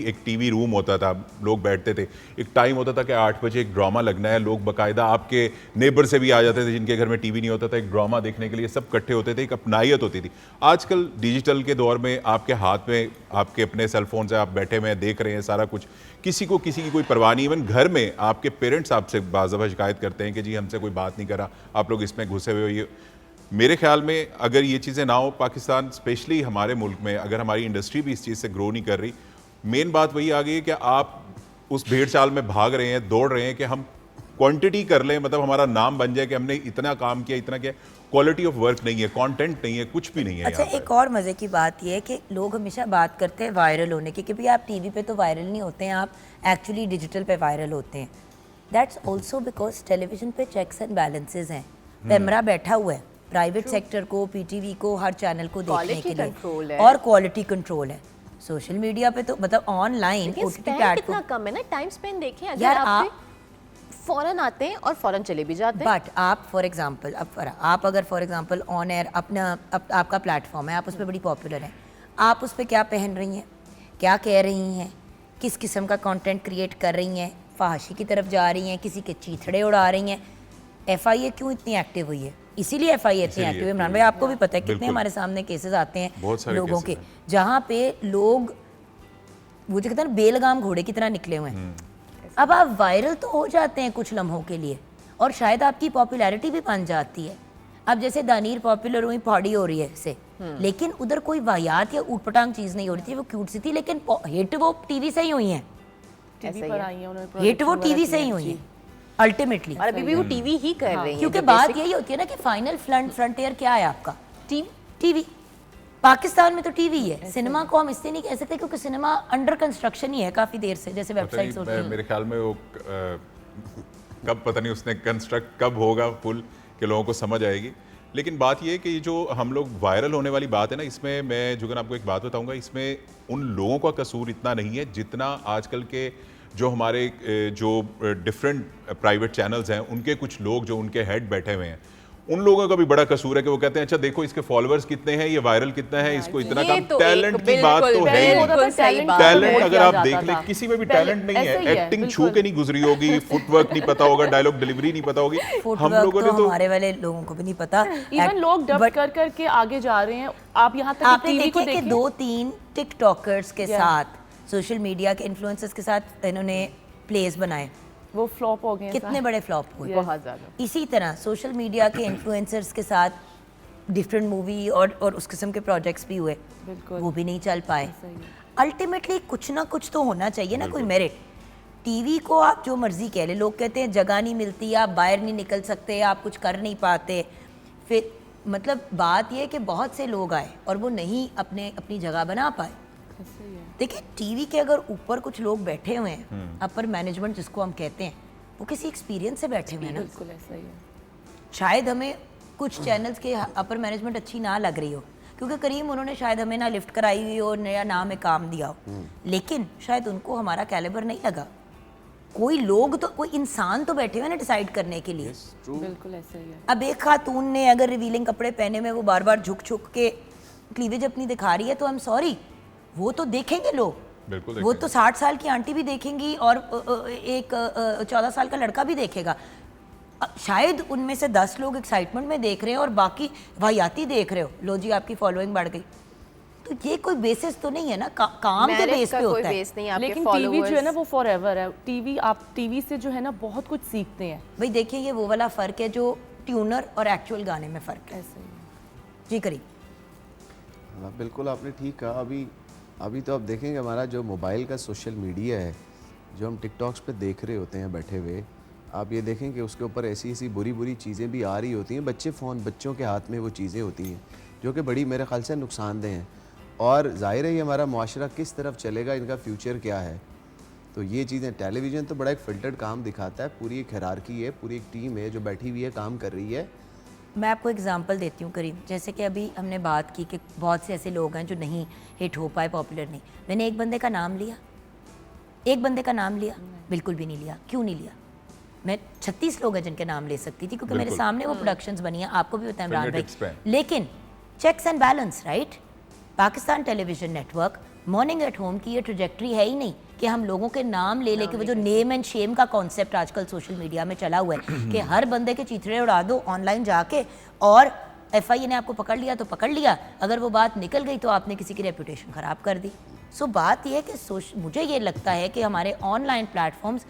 एक टीवी रूम होता था, लोग बैठते थे, एक टाइम होता था कि 8 बजे एक ड्रामा लगना है, लोग बाकायदा आपके नेबर से भी आ जाते थे जिनके घर में टीवी नहीं होता था, एक ड्रामा देखने के लिए सब इकट्ठे होते थे, एक अपनायत होती थी। आजकल डिजिटल के दौर में आपके हाथ में आपके अपने सेलफोन से आप बैठे हुए देख रहे हैं सारा कुछ, किसी को किसी की कोई परवाह नहीं। इवन घर में आपके पेरेंट्स आपसे बाज़ दफ़ा शिकायत करते हैं कि जी हमसे कोई बात नहीं करा, आप लोग इसमें घुसे हुए हो। ये मेरे ख्याल में अगर ये चीज़ें ना हो, पाकिस्तान स्पेशली हमारे मुल्क में, अगर हमारी इंडस्ट्री भी इस चीज़ से ग्रो नहीं कर रही, मेन बात वही आ गई है कि आप उस भेड़ चाल में भाग रहे हैं, दौड़ रहे हैं कि हम क्वांटिटी कर लें, मतलब हमारा नाम बन जाए कि हमने इतना काम किया, इतना किया। क्वालिटी ऑफ वर्क नहीं है, कंटेंट नहीं है, कुछ भी नहीं है। अच्छा, यहाँ पर एक और मज़े की बात यह है कि लोग हमेशा बात करते हैं वायरल होने की, कि भाई आप टीवी पे तो वायरल नहीं होते हैं, आप एक्चुअली डिजिटल पे वायरल होते हैं। दैट्स ऑल्सो बिकॉज टेलीविजन पे चेक्स एंड बैलेंसेज हैं, कैमरा बैठा हुआ है, प्राइवेट सेक्टर को, पीटीवी को, हर चैनल को देखने Quality के control लिए, है। और क्वालिटी कंट्रोल है। सोशल मीडिया पे तो मतलब ऑनलाइन लेकिन ओटीटी स्पेन कितना प्लेटफॉर्म, कम है ना, टाइम स्पेन देखें, अगर यार आप फौरन आते हैं और फौरन चले भी जाते हैं। बट आप फॉर एग्जांपल आप अगर फॉर एग्जांपल ऑन एयर आपका प्लेटफॉर्म है, आप उस पर बड़ी पॉपुलर हैं, आप उस पर क्या पहन रही हैं, क्या कह रही हैं, किस किस्म का कंटेंट क्रिएट कर रही हैं, फहाशी की तरफ जा रही हैं, किसी के चीथड़े उड़ा रही हैं। एफआईए क्यों इतनी एक्टिव हुई है? इसीलिए एफआईए इतनी इसीलिए, एक्टिव है। इमरान भाई, आपको भी पता है कितने बिल्कुल। हमारे सामने केसेस आते हैं बहुत सारे लोगों के, cases जहाँ पे लोग वो जो कहते हैं ना, बेलगाम घोड़े की तरह निकले हुए हैं। अब आप वायरल तो हो जाते हैं कुछ लम्हों के लिए, और शायद आपकी पॉपुलैरिटी भी बन जाती है। अब जैसे दानीर पॉपुलर हुई, पहाड़ी हो रही है इससे, लेकिन उधर कोई वाहियात या ऊटपटांग चीज़ नहीं हो रही थी, वो क्यूट सी थी, लेकिन हिट वो टीवी से ही हुई है, टीवी पर आई हैं उन्होंने, हिट वो production टीवी वगैरह से ही की हुई है। है अल्टीमेटली। और अभी भी वो टीवी ही कर रही है, क्योंकि बात यही होती है ना कि फाइनल फ्रंटियर क्या है आपका? टीवी। टीवी। पाकिस्तान में तो टीवी है। सिनेमा को हम इसलिए नहीं कह सकते क्योंकि सिनेमा अंडर कंस्ट्रक्शन ही है काफ़ी देर से, जैसे पता वेबसाइट्स नहीं, होती हैं। मेरे ख्याल में वो कब, पता नहीं उसने कंस्ट्रक्ट कब होगा फुल के लोगों को समझ आएगी। लेकिन बात ये है कि जो हम लोग वायरल होने वाली बात है ना, इसमें मैं जुगन आपको एक बात बताऊंगा, इसमें उन लोगों का कसूर इतना नहीं है जितना आजकल के जो हमारे जो डिफरेंट प्राइवेट चैनल्स हैं, उनके कुछ लोग जो उनके हेड बैठे हुए हैं, उन लोगों का भी बड़ा कसूर है कि वो कहते हैं अच्छा देखो इसके फॉलोअर्स कितने हैं, ये वायरल कितना है, इसको इतना ये काम। तो टैलेंट एक की बात तो है ही बिल्कुल नहीं। सही बात टैलेंट है। अगर किया आप जाता देख ले, था। किसी में भी पहले टैलेंट नहीं ऐसे है, ही है, एक्टिंग छू बिल्कुल। के नहीं गुजरी होगी, फुटवर्क नहीं पता होगा, डायलॉग डिलीवरी नहीं पता होगी, हम फुटवर्क लोगों तो ने तो हमारे वाले लोगों को भी नहीं पता। इवन लोग डब But कर करके आगे जा रहे हैं। आप यहाँ तक आपने टीवी को देखा कि देखिए, 2-3 टिकटॉकर्स के Yeah. साथ, सोशल मीडिया के इन्फ्लुएंसर्स के साथ इन्होंने प्लेस बनाए, वो फ्लॉप हो गए, कितने बड़े फ्लॉप हुए। बहुत ज्यादा। इसी तरह सोशल मीडिया के इन्फ्लुएंसर्स के साथ डिफरेंट मूवी और उस किस्म के प्रोजेक्ट्स भी हुए, बिल्कुल। वो भी नहीं चल पाए। सही है। अल्टीमेटली कुछ ना कुछ तो होना चाहिए ना, कोई मेरिट। टीवी को आप जो मर्जी कह ले, लोग कहते हैं जगह नहीं मिलती, आप बाहर नहीं निकल सकते, आप कुछ कर नहीं पाते। फिर मतलब बात यह है कि बहुत से लोग आए और वो नहीं अपनी जगह बना पाए। देखिए, टीवी के अगर ऊपर कुछ लोग बैठे हुए हैं, अपर मैनेजमेंट जिसको हम कहते हैं, वो किसी एक्सपीरियंस से बैठे हुए हैं ना। बिल्कुल ऐसा ही है। शायद हमें कुछ चैनल्स के अपर मैनेजमेंट अच्छी ना लग रही हो, क्योंकि करीम उन्होंने शायद हमें ना लिफ्ट कराई हुई हो, नया नाम में काम दिया हो, लेकिन शायद उनको हमारा कैलिबर नहीं लगा। कोई लोग तो, कोई इंसान तो बैठे हुए ना डिसाइड करने के लिए। बिल्कुल ऐसा ही है। अब एक खातून ने अगर रिवीलिंग कपड़े पहने में वो बार बार झुक झुक के क्लीवेज अपनी दिखा रही है, तो आई एम सॉरी, वो तो देखेंगे लोग। बिल्कुल वो तो 60 साल की आंटी भी देखेंगी और एक 14 साल का लड़का भी देखेगा। शायद उनमें से 10 लोग एक्साइटमेंट में देख रहे हैं और बाकी वाहियाती देख रहे हो, लो जी आपकी फॉलोइंग बढ़ गई। तो ये कोई बेसिस तो नहीं है ना, काम के Merit बेस का पे कोई होता है। बेस नहीं, आपके लेकिन टीवी जो है ना followers- वो फॉर एवर है। टीवी, आप टीवी से जो है ना बहुत कुछ सीखते हैं। भाई देखिए, ये वो वाला फ़र्क है जो ट्यूनर और एक्चुअल गाने में फ़र्क है। ऐसा ही है। जी करीब। हाँ, बिल्कुल आपने ठीक कहा। अभी तो आप देखेंगे हमारा जो मोबाइल का सोशल मीडिया है, जो हम टिकटॉक्स पे देख रहे होते हैं बैठे हुए, आप ये देखें कि उसके ऊपर ऐसी ऐसी बुरी बुरी चीज़ें भी आ रही होती हैं। बच्चों के हाथ में वो चीज़ें होती हैं जो कि बड़ी मेरे ख्याल से नुकसानदेह हैं, और ज़ाहिर है ये हमारा मुआशरा किस तरफ चलेगा, इनका फ्यूचर क्या है। तो ये चीज़ें, टेलीविज़न तो बड़ा एक फ़िल्टर्ड काम दिखाता है, पूरी एक हायरार्की है, पूरी एक टीम है जो बैठी हुई है, काम कर रही है। मैं आपको एग्जांपल देती हूँ करीम, जैसे कि अभी हमने बात की कि बहुत से ऐसे लोग हैं जो नहीं हिट हो पाए, पॉपुलर नहीं। मैंने एक बंदे का नाम लिया, बिल्कुल भी नहीं लिया। क्यों नहीं लिया? मैं 36 लोग हैं जिनके नाम ले सकती थी, क्योंकि मेरे बिल्कुल। सामने वो प्रोडक्शंस बनी है, आपको भी पता है इमरान Fingertips पे भाई। हैं। लेकिन checks and balance, right? Pakistan television network, morning at home की ये ट्रजेक्टरी है ही नहीं कि हम लोगों के नाम ले लेके, वो जो नेम एंड शेम का कॉन्सेप्ट आजकल सोशल मीडिया में चला हुआ है कि हर बंदे के चीथड़े उड़ा दो ऑनलाइन जाके, और एफआईए ने आपको पकड़ लिया तो पकड़ लिया, अगर वो बात निकल गई तो आपने किसी की रेपुटेशन ख़राब कर दी। सो बात यह है कि मुझे ये लगता है कि हमारे ऑनलाइन प्लेटफॉर्म्स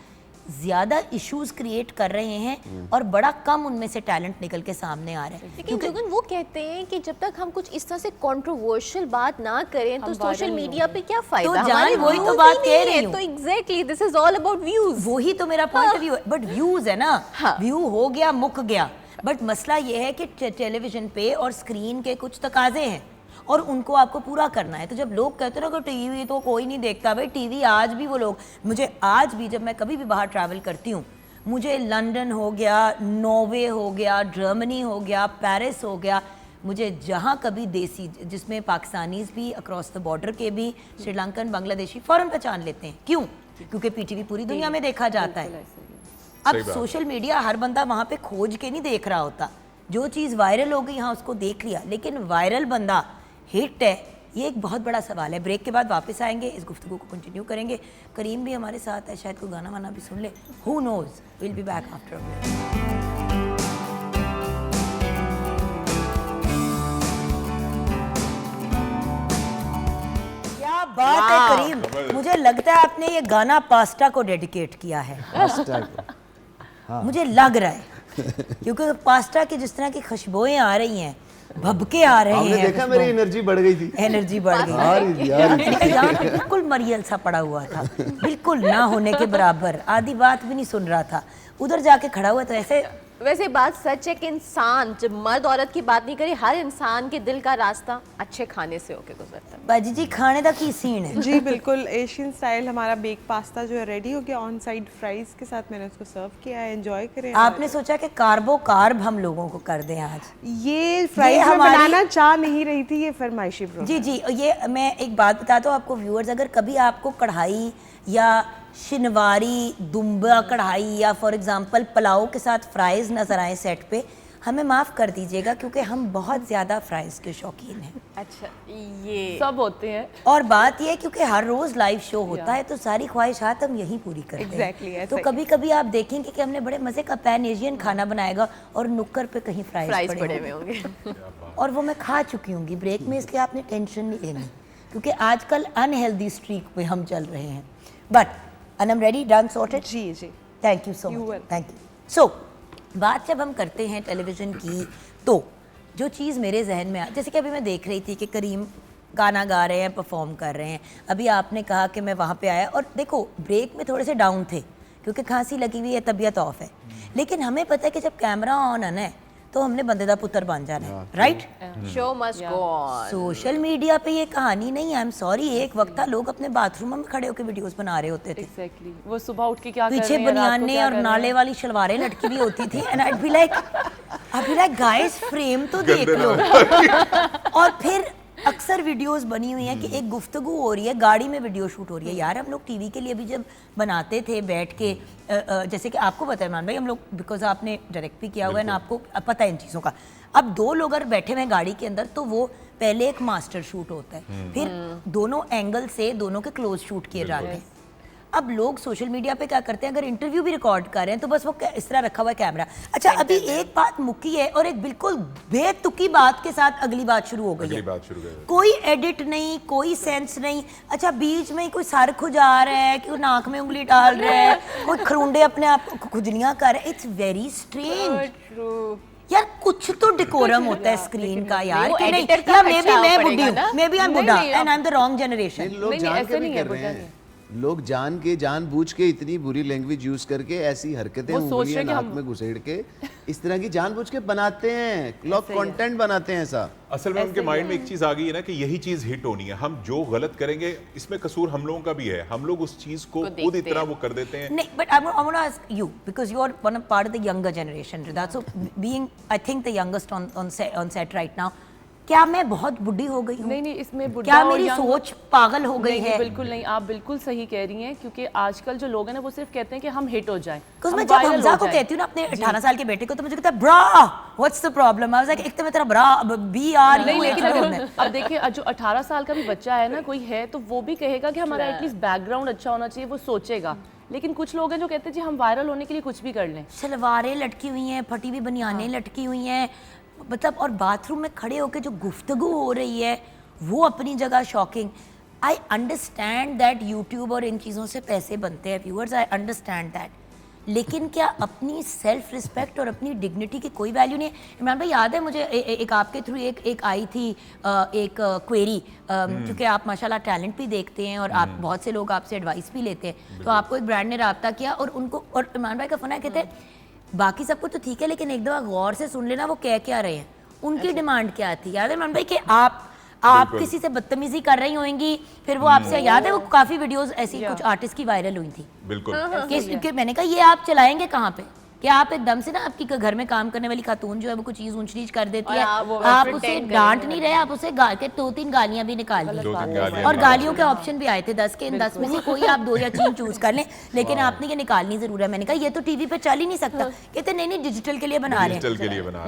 ज़्यादा इश्यूज क्रिएट कर रहे हैं और बड़ा कम उनमें से टैलेंट निकल के सामने आ रहा है। लेकिन जुगन वो कहते हैं कि जब तक हम कुछ इस तरह से कंट्रोवर्शियल बात ना करें तो सोशल मीडिया पे क्या फायदा, तो हमारे जान वही तो views बात ही कह नहीं रही है। हूँ। तो exactly this is all about views. वही तो मेरा पॉइंट ऑफ व्यू है, बट व्यूज है ना, हाँ। व्यू हो गया मुक गया, बट मसला ये है कि टेलीविजन पे और स्क्रीन के कुछ तकाजे हैं और उनको आपको पूरा करना है। तो जब लोग कहते हैं ना कि टीवी तो कोई नहीं देखता, भाई टीवी आज भी वो लोग, मुझे आज भी जब मैं कभी भी बाहर ट्रैवल करती हूँ, मुझे लंदन हो गया, नॉर्वे हो गया, जर्मनी हो गया, पेरिस हो गया, मुझे जहाँ कभी देसी, जिसमें पाकिस्तानीज भी अक्रॉस द बॉर्डर के भी, श्रीलंकन, बांग्लादेशी फ़ौरन पहचान लेते हैं। क्यों? क्योंकि पीटीवी पूरी दुनिया में देखा जाता है। अब सही बात है। सोशल मीडिया हर बंदा वहाँ पे खोज के नहीं देख रहा होता, जो चीज़ वायरल हो गई यहाँ उसको देख लिया, लेकिन वायरल बंदा हिट है, ये एक बहुत बड़ा सवाल है। ब्रेक के बाद वापस आएंगे, इस गुफ्तगू को कंटिन्यू करेंगे। करीम भी हमारे साथ है, शायद कोई गाना वाना भी सुन ले, who knows. Will be back after a break. क्या बात है करीम, मुझे लगता है आपने ये गाना पास्ता को डेडिकेट किया है। पास्ता को। मुझे लग रहा है क्योंकि पास्ता की जिस तरह की खुशबुएं आ रही हैं, भबके आ रहे आपने हैं, देखा मेरी एनर्जी बढ़ गई थी। एनर्जी बढ़ गई। आ रही थी, आ रही थी। मेरे यहाँ पे बिल्कुल मरियल सा पड़ा हुआ था, बिल्कुल ना होने के बराबर, आधी बात भी नहीं सुन रहा था, उधर जाके खड़ा हुआ तो ऐसे। वैसे बात सच है कि इंसान, जब मर्द औरत की बात नहीं करी, हर इंसान के दिल का रास्ता अच्छे खाने से होके गुजरता है। बाजी जी खाने का की सीन है। जी बिल्कुल, एशियन स्टाइल हमारा बेक पास्ता जो है रेडी हो गया, ऑन साइड फ्राइज के साथ मैंने उसको सर्व किया है। एंजॉय करें। आपने सोचा कि कार्बो कार्ब हम लोगों को कर दें आज। ये फ्राइज में हमारी- बनाना चाह नहीं रही थी, ये फरमाइशी प्रोग्राम। जी जी, ये मैं एक बात बताता हूँ आपको व्यूअर्स, अगर कभी आपको कढ़ाई या शिनवारी दुम्बा कढ़ाई या फॉर एग्जांपल पुलाव के साथ फ्राइज़ नज़र आए सेट पे, हमें माफ़ कर दीजिएगा क्योंकि हम बहुत ज़्यादा फ्राइज़ के शौकीन हैं। अच्छा, ये सब होते हैं। और बात यह है क्योंकि हर रोज़ लाइव शो होता है तो सारी ख्वाहिशात हम यहीं पूरी करते Exactly, हैं। ऐसा तो ही। कभी कभी आप देखेंगे कि हमने बड़े मज़े का पैन एशियन खाना बनाएगा और नुक्कर पे कहीं फ्राइज फ्राइज़ पड़े पड़े हुए होंगे होंगे। और वो मैं खा चुकी हूँगी ब्रेक में, इसलिए आपने टेंशन नहीं लेनी क्योंकि आजकल अनहेल्दी स्ट्रीक पे हम चल रहे हैं। But and I am ready, done, sorted. जी जी। थैंक यू सो You मच, will. Thank you. सो बात जब हम करते हैं टेलीविज़न की, तो जो चीज़ मेरे जहन में जैसे कि अभी मैं देख रही थी कि करीम गाना गा रहे हैं, परफॉर्म कर रहे हैं। अभी आपने कहा कि मैं वहाँ पे आया और देखो ब्रेक में थोड़े से डाउन थे क्योंकि खांसी लगी हुई है, तबीयत ऑफ है, लेकिन हमें पता है कि जब कैमरा ऑन है ना तो हमने बंदे दा पुत्र बन जाना है, right? Show must go on. Social media पे ये कहानी नहीं, आई एम सॉरी, एक वक्त था लोग अपने बाथरूम में खड़े होकर वीडियोस बना रहे होते थे, एग्जैक्टली वो सुबह उठ के क्या कर पीछे रहे हैं, रात को बनियाने क्या और कर रहे नाले हैं। वाली शलवारें लटकी हुई होती थी and I'd be like guys frame तो देख लो। और फिर अक्सर वीडियोस बनी हुई हैं कि एक गुफ्तगू हो रही है, गाड़ी में वीडियो शूट हो रही है। यार हम लोग टीवी के लिए भी जब बनाते थे बैठ के, जैसे कि आपको पता है मान भाई, हम लोग बिकॉज आपने डायरेक्ट भी किया हुआ है ना, आपको पता है इन चीज़ों का। अब दो लोग अगर बैठे हुए हैं गाड़ी के अंदर तो वो पहले एक मास्टर शूट होता है, फिर दोनों एंगल से दोनों के क्लोज शूट किए जाते हैं। अब लोग सोशल मीडिया पे क्या करते हैं, अगर इंटरव्यू भी रिकॉर्ड कर रहे हैं तो बस वो इस तरह रखा हुआ है कैमरा। अच्छा अभी एक बात मुक्की है और एक बिल्कुल बेतुकी बात के साथ अगली बात शुरू हो गई अगली है। बात शुरू कर। कोई एडिट नहीं, कोई सेंस नहीं। अच्छा बीच में कोई सर खुजा रहा है, कोई नाक में उंगली डाल रहा है, कोई खरूंडे अपने आप को खुजलियां कर रहा है। It's very strange. यार कुछ तो डिकोरम होता है स्क्रीन का यार, वो कि नहीं editor का या मे बी खर्चा मैं पड़ेगा बुढ़ी ना? हूँ, मे बी आई एम नहीं, बुढ़ा नहीं, and I am the wrong generation. लोग नहीं, जान ऐसे के भी नहीं है, कर रहे बुढ़ा हैं, लोग जानबूझ के इतनी बुरी लैंग्वेज यूज करके ऐसी हरकतें वो सोच रहे उंगलियां कि नाक हम- में घुसेड़ के इस तरह की जानबूझ के बनाते हैं लोग, कंटेंट बनाते हैं ऐसा। असल में उनके माइंड में एक चीज आ गई है ना कि यही चीज हिट होनी है, हम जो गलत करेंगे इसमें कसूर हम लोगों का भी है, हम लोग उस चीज को खुद देखते इतना हैं। वो कर देते हैं। नहीं, but I want to ask you because you are one of part of the younger generation. That's so being I think the youngest on set right now. क्या मैं बहुत बुढ़ी हो गई हूँ? नहीं नहीं, इसमें बुढ़ा क्या और मेरी young- सोच पागल हो गई नहीं, नहीं, है? बिल्कुल नहीं, आप बिल्कुल सही कह रही हैं क्योंकि आजकल जो लोग हैं ना वो सिर्फ कहते हैं कि हम हिट हो जाएं, Because हम मैं जब viral हमजा हो को जाएं। कहती हूँ ना अपने 18 साल के बेटे को, तो मुझे कहता है bro what's the problem. I was like एक तो मैं तेरा ब्रा BR नहीं लेकिन अब देखिए जो 18 साल का भी बच्चा है ना कोई है तो वो भी कहेगा कि हमारा एटलीस्ट बैकग्राउंड अच्छा होना चाहिए, वो सोचेगा। लेकिन कुछ लोग हैं जो कहते हैं जी हम वायरल होने के लिए कुछ भी कर लें। सलवारें लटकी हुई हैं, फटी हुई बनियानें लटकी हुई हैं, मतलब और बाथरूम में खड़े होकर जो गुफ्तगू हो रही है वो अपनी जगह shocking. I understand that YouTube और इन चीज़ों से पैसे बनते हैं व्यूअर्स, आई अंडरस्टैंड दैट, लेकिन क्या अपनी सेल्फ रिस्पेक्ट और अपनी डिग्निटी की कोई वैल्यू नहीं है? इमरान भाई याद है मुझे एक आपके थ्रू एक आई थी एक क्वेरी, क्योंकि आप माशाल्लाह टैलेंट भी देखते हैं और आप बहुत से लोग आपसे एडवाइस भी लेते हैं, तो आपको एक ब्रांड ने रब्ता किया और उनको, और इमरान भाई का फना कहते हैं बाकी सबको तो ठीक है लेकिन एक दफ़ा गौर से सुन लेना वो कह क्या रहे हैं, उनकी डिमांड क्या थी? याद है इमरान भाई कि आप किसी से बदतमीजी कर रही होंगी, फिर वो आपसे, याद है वो काफी वीडियोस ऐसी कुछ आर्टिस्ट की वायरल हुई थी बिल्कुल कि मैंने कहा ये आप चलाएंगे कहाँ पे, कि आप एकदम से ना आपकी घर में काम करने वाली खातून जो है वो कुछ चीज ऊंच नीच कर देती है, आप उसे डांट नहीं रहे, आप उसे के 2-3 गालियां भी निकाल ली, और गालियों के ऑप्शन भी आए थे 10 के, इन 10 में से कोई आप 2 या 3 चूज कर लें, लेकिन आपने ये निकालनी जरूर है। मैंने कहा ये तो टीवी पे चल ही नहीं सकता, कहते नहीं डिजिटल के लिए बना रहे हैं।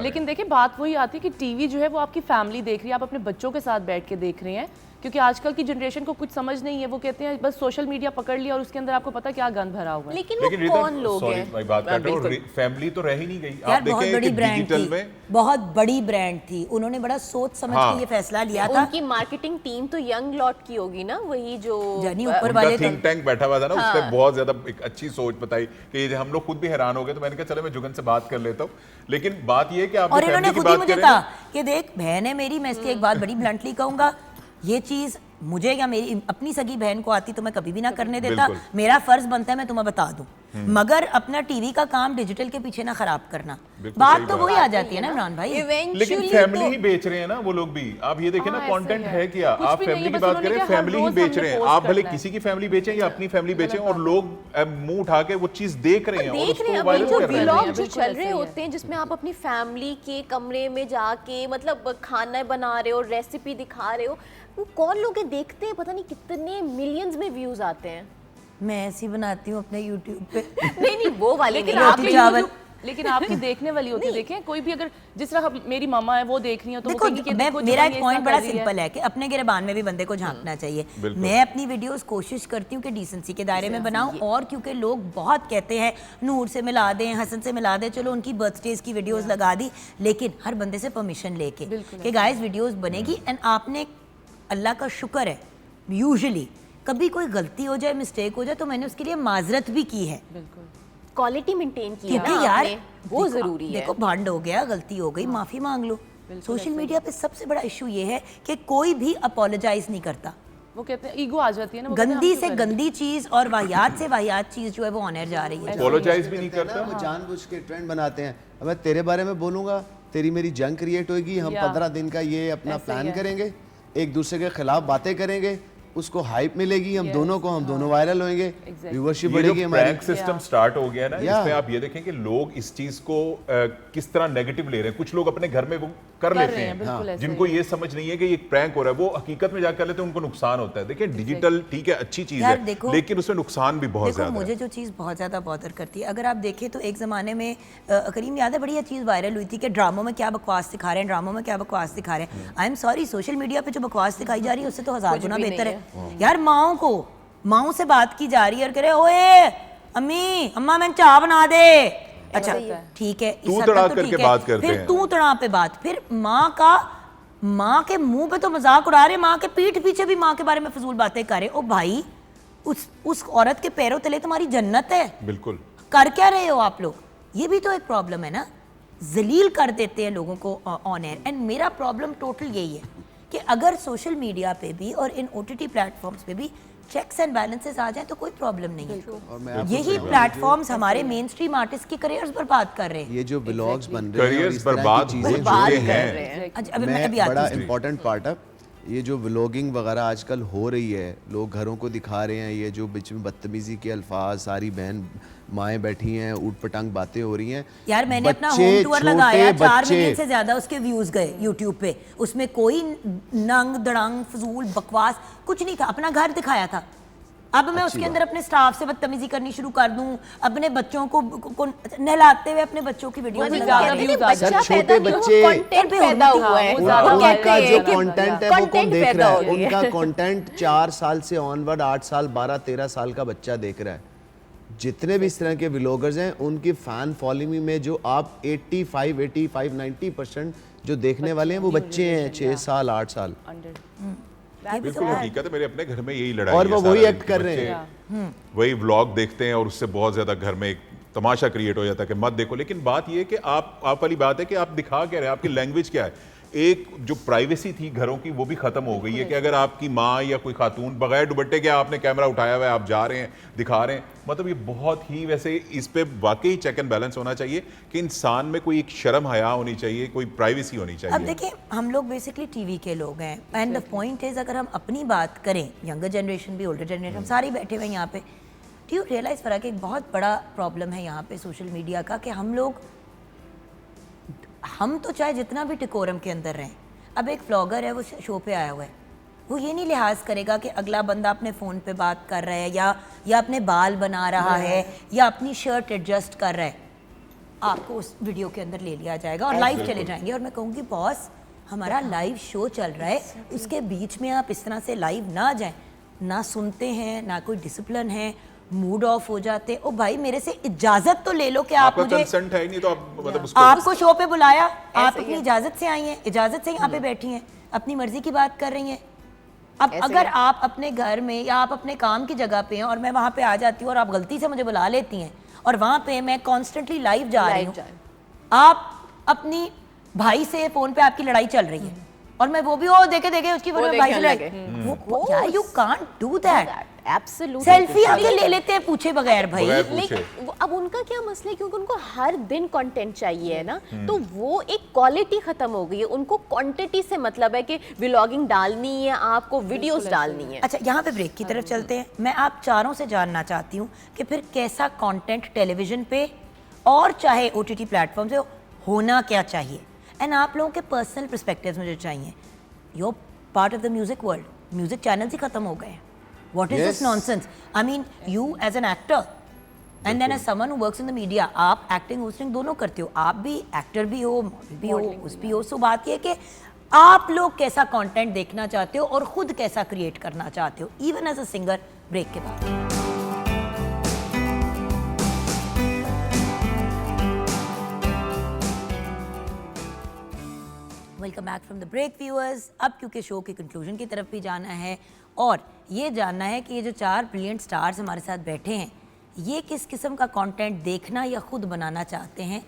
लेकिन देखिए बात वही आती है कि टीवी जो है वो आपकी फैमिली देख रही है, आप अपने बच्चों के साथ बैठ के देख रहे हैं, क्योंकि आजकल की जनरेशन को कुछ समझ नहीं है, वो कहते हैं बस सोशल मीडिया पकड़ लिया और उसके अंदर आपको पता क्या गंद भरा हुआ है। लेकिन वो कौन लोग हैं? मैं बात कर रहा हूं, फैमिली तो रह ही नहीं गई। यार आप बहुत देखें बड़ी कि ब्रांड डिजिटल थी, में बहुत बड़ी ब्रांड थी, उन्होंने बड़ा सोच समझ के ये फैसला लिया था। उनकी मार्केटिंग टीम तो यंग लॉट की होगी ना, वही जो जानी ऊपर वाले थिंक टैंक बैठा हुआ था ना, उसने बहुत ज्यादा एक अच्छी सोच बताई कि हम लोग खुद भी हैरान हो गए, तो मैंने कहा चलो मैं जुगन से बात कर लेता हूँ। लेकिन बात ये है कि आप और इन्होंने फैमिली की खुद ही बात मुझे करें कहा कि देख बहन है मेरी, मैं इसकी एक बात बड़ी ब्लंटली कहूंगा, ये चीज मुझे या मेरी अपनी सगी बहन को आती तो मैं कभी भी ना करने देता, मेरा फर्ज बनता है मैं तुम्हें बता दूं, मगर अपना टीवी का काम डिजिटल के पीछे ना खराब करना। बात तो वही आ जाती है ना इमरान भाई। लेकिन फैमिली ही बेच रहे हैं ना वो लोग भी। आप ये देखें ना, कंटेंट है क्या, आप फैमिली की बात करें, फैमिली ही बेच रहे हैं। आप भले किसी की फैमिली बेचें या अपनी फैमिली बेचें, और लोग मुंह उठा के वो चीज देख रहे हैं और उसको वायरल जो कर रहे हैं। व्लॉग जो चल रहे होते हैं जिसमें आप अपनी फैमिली के कमरे में जाके मतलब खाना बना रहे हो, रेसिपी दिखा रहे हो, वो कौन लोग देखते हैं, पता नहीं कितने मिलियंस में व्यूज आते हैं। मैं ऐसी बनाती हूँ अपने YouTube पे नहीं वो वाले लेकिन नहीं, आपके चावल। लेकिन आपकी देखने वाली होती है। देखें कोई भी अगर जिस तरह मेरी मामा है वो देख रही हो तो वो देखो कहेंगी कि देखो मेरा जुबान एक ये पॉइंट इतना बड़ा कर रही है। सिंपल है कि अपने गिरबान में भी बंदे को झांकना चाहिए। मैं अपनी वीडियोस कोशिश करती हूँ कि डिसेंसी के दायरे में बनाऊं, और क्योंकि लोग बहुत कहते हैं नूर से मिला दें, हसन से मिला दें, चलो उनकी बर्थडेज की वीडियोस लगा दी, लेकिन हर बंदे से परमिशन लेके कि गाइस वीडियोस बनेगी। एंड आपने, अल्लाह का शुक्र है, यूजुअली कभी कोई गलती हो जाए, मिस्टेक हो जाए, तो मैंने उसके लिए माजरत भी की है, क्वालिटी मेंटेन की है क्योंकि ना यार आपने, वो जरूरी है। देखो भंड हो गया, गलती हो गई, माफी मांग लो। सोशल मीडिया पे सबसे बड़ा इशू ये है कि कोई भी अपोलोजाइज नहीं करता। वो कहते हैं ईगो आ जाती है ना, वो कहते हैं, गंदी हम से क्यों करें? गंदी चीज और वाहियात से वाहियात चीज जो है वो ऑन एयर जा रही है। अपोलोजाइज भी नहीं करते हैं ना, वो जानबूझ के ट्रेंड बनाते हैं। अब मैं तेरे बारे में बोलूंगा, तेरी मेरी जंग क्रिएट होगी, हम 15 दिन का ये अपना प्लान करेंगे, एक दूसरे के खिलाफ बातें करेंगे, उसको हाइप मिलेगी, हम दोनों वायरल होंगे, व्यूअरशिप बढ़ेगी हमारी। प्रैंक सिस्टम स्टार्ट हो गया है ना, इसमें आप ये देखें कि लोग इस चीज को किस तरह नेगेटिव ले रहे हैं। कुछ लोग अपने घर में वो कर लेते हैं, जिनको ये समझ नहीं है कि ये प्रैंक हो रहा है, वो हकीकत में जाकर कर लेते हैं, उनको नुकसान होता है। देखिए डिजिटल ठीक है, अच्छी चीज है, लेकिन उसमें नुकसान भी बहुत ज्यादा है। मुझे जो चीज़ बहुत ज़्यादा बॉदर करती है, अगर आप देखें तो एक ज़माने में करीम याद है बड़ी चीज़ वायरल हुई थी कि ड्रामों में क्या बकवास दिखा रहे हैं, ड्रामों में क्या बकवास दिखा रहे हैं। I am sorry, social media पे जो बकवास दिखाई जा रही है उससे तो 1000 गुना बेहतर है। यार माओ से बात की जा रही है और कह रहे ओए अम्मी अम्मा मैं चाय बना दे, अच्छा ठीक है, तू तड़ा करके बात करते हैं, फिर तू तड़ा पे बात, फिर माँ के मुंह पे तो मजाक उड़ा रहे, माँ के पीठ पीछे भी माँ के बारे में फजूल बातें कर रहे। ओ भाई, उस औरत के पैरों तले तुम्हारी जन्नत है, बिल्कुल कर क्या रहे हो आप लोग? ये भी तो एक प्रॉब्लम है ना, जलील कर देते हैं लोगों को ऑन एयर। एंड मेरा प्रॉब्लम टोटल यही है कि अगर सोशल मीडिया पे भी और इन OTT प्लेटफॉर्म्स पे भी चेक्स एंड बैलेंसेस आ जाए तो कोई प्रॉब्लम नहीं है। यही प्लेटफॉर्म्स हमारे मेन स्ट्रीम आर्टिस्ट के करियर्स बर्बाद कर रहे हैं। ये जो व्लॉग्स बन रहे हैं, करियर्स बर्बाद हो चुके हैं। बड़ा इम्पोर्टेंट पार्ट है ये जो व्लॉगिंग वगैरह आजकल हो रही है, लोग घरों को दिखा रहे हैं, ये जो बीच में बदतमीजी के अल्फाज, सारी बहन माएँ बैठी हैं, ऊट पटांग बातें हो रही हैं। यार मैंने अपना होम टूर लगाया, 4 मिलियन से ज्यादा उसके व्यूज गए यूट्यूब पे, उसमें कोई नंग दड़ंग फजूल बकवास कुछ नहीं था, अपना घर दिखाया था। अब मैं उसके अंदर अपने स्टाफ से बदतमीजी करनी शुरू कर दूं, अपने बच्चों को नहलाते हुए अपने बच्चों की वीडियो छोटे बच्चे पैदा हुआ है, उनका जो कंटेंट है वो कौन देख रहा है? उनका कंटेंट 4 साल से ऑनवर्ड 8 साल 12-13 साल का बच्चा देख रहा है। जितने भी इस तरह के व्लॉगर्स हैं उनकी फैन फॉलोइंग में जो आप 85-90% जो देखने वाले हैं वो बच्चे हैं, 6 साल 8 साल। बिल्कुल हकीकत है, मेरे अपने घर में यही लड़ाई और है, वो वही एक्ट कर रहे हैं, वही व्लॉग देखते हैं और उससे बहुत ज्यादा घर में एक तमाशा क्रिएट हो जाता है कि मत देखो। लेकिन बात ये है कि आप वाली बात है कि आप दिखा क्या रहे हैं, आपकी लैंग्वेज क्या है। एक जो प्राइवेसी थी घरों की वो भी खत्म हो गई है कि अगर आपकी माँ या कोई खातून बगैर दुपट्टे के आपने कैमरा उठाया हुआ है, आप जा रहे हैं, दिखा रहे हैं, मतलब ये बहुत ही वैसे इस पे वाकई चेक एंड बैलेंस होना चाहिए कि इंसान में कोई एक शर्म हया होनी चाहिए, कोई प्राइवेसी होनी अब चाहिए। देखिए हम लोग बेसिकली टीवी के लोग हैं एंड द पॉइंट इज अगर हम अपनी बात करें, यंगर जनरेशन भी ओल्डर जनरेशन हम सारे बैठे हुए हैं यहाँ पे, डू यू रियलाइज फराक एक बहुत बड़ा प्रॉब्लम है यहाँ पे सोशल मीडिया का कि हम तो चाहे जितना भी टिकोरम के अंदर रहें, अब एक व्लॉगर है वो शो पे आया हुआ है, वो ये नहीं लिहाज करेगा कि अगला बंदा अपने फ़ोन पे बात कर रहा है या अपने बाल बना रहा है या अपनी शर्ट एडजस्ट कर रहा है, आपको उस वीडियो के अंदर ले लिया जाएगा और लाइव चले जाएंगे। और मैं कहूँगी बॉस हमारा लाइव शो चल रहा है, उसके बीच में आप इस तरह से लाइव ना जाएं, ना सुनते हैं ना कोई डिसिप्लिन है, मूड ऑफ हो जाते। ओ भाई मेरे से इजाजत तो ले लो कि आप आपका मुझे, कंसेंट है ही नहीं तो आप मतलब उसको आपको शो पे बुलाया, आप अपनी इजाजत से आई हैं, इजाजत से यहाँ पे बैठी हैं, अपनी मर्जी की बात कर रही हैं। अब अगर आप अपने घर में या आप अपने काम की जगह पे हैं और मैं वहाँ पे आ जाती हूँ और आप गलती से मुझे बुला लेती हैं और वहाँ पे मैं कॉन्स्टेंटली लाइव जा रही हूँ, आप अपनी भाई से फोन पे आपकी लड़ाई चल रही है और मैं वो भी देखे उसकी भाई से लड़ाई, वो यार you can't do that. Absolutely selfie आके ले लेते हैं पूछे बगैर भाई। बगैर पूछे। लेकिन अब उनका क्या मसला है, क्योंकि उनको हर दिन कंटेंट चाहिए है ना, तो वो एक क्वालिटी खत्म हो गई है, उनको क्वांटिटी से मतलब है कि व्लॉगिंग डालनी है, आपको वीडियोस डालनी है। अच्छा यहाँ पे ब्रेक की तरफ चलते हैं। मैं आप चारों से जानना चाहती हूँ कि फिर कैसा कंटेंट टेलीविजन पे और चाहे OTT प्लेटफॉर्म से होना क्या चाहिए, एंड आप लोगों के पर्सनल पर्सपेक्टिव्स मुझे चाहिए। Your part of the music world, music channels ही खत्म हो गए हैं। What is this nonsense? I mean, you as an actor and then as someone who works in the media, आप एक्टिंग होस्टिंग दोनों करते हो, आप भी एक्टर भी हो, मॉडल भी हो, उस भी हो। सो बात ये है कि आप लोग कैसा कंटेंट देखना चाहते हो और खुद कैसा क्रिएट करना चाहते हो, even as a singer. Break के बाद welcome back from the break viewers. अब क्योंकि शो के कंक्लूजन की तरफ भी जाना है और ये जानना है कि ये जो 4 ब्रिलियंट स्टार्स हमारे साथ बैठे हैं, ये किस किस्म का कंटेंट देखना या खुद बनाना चाहते हैं,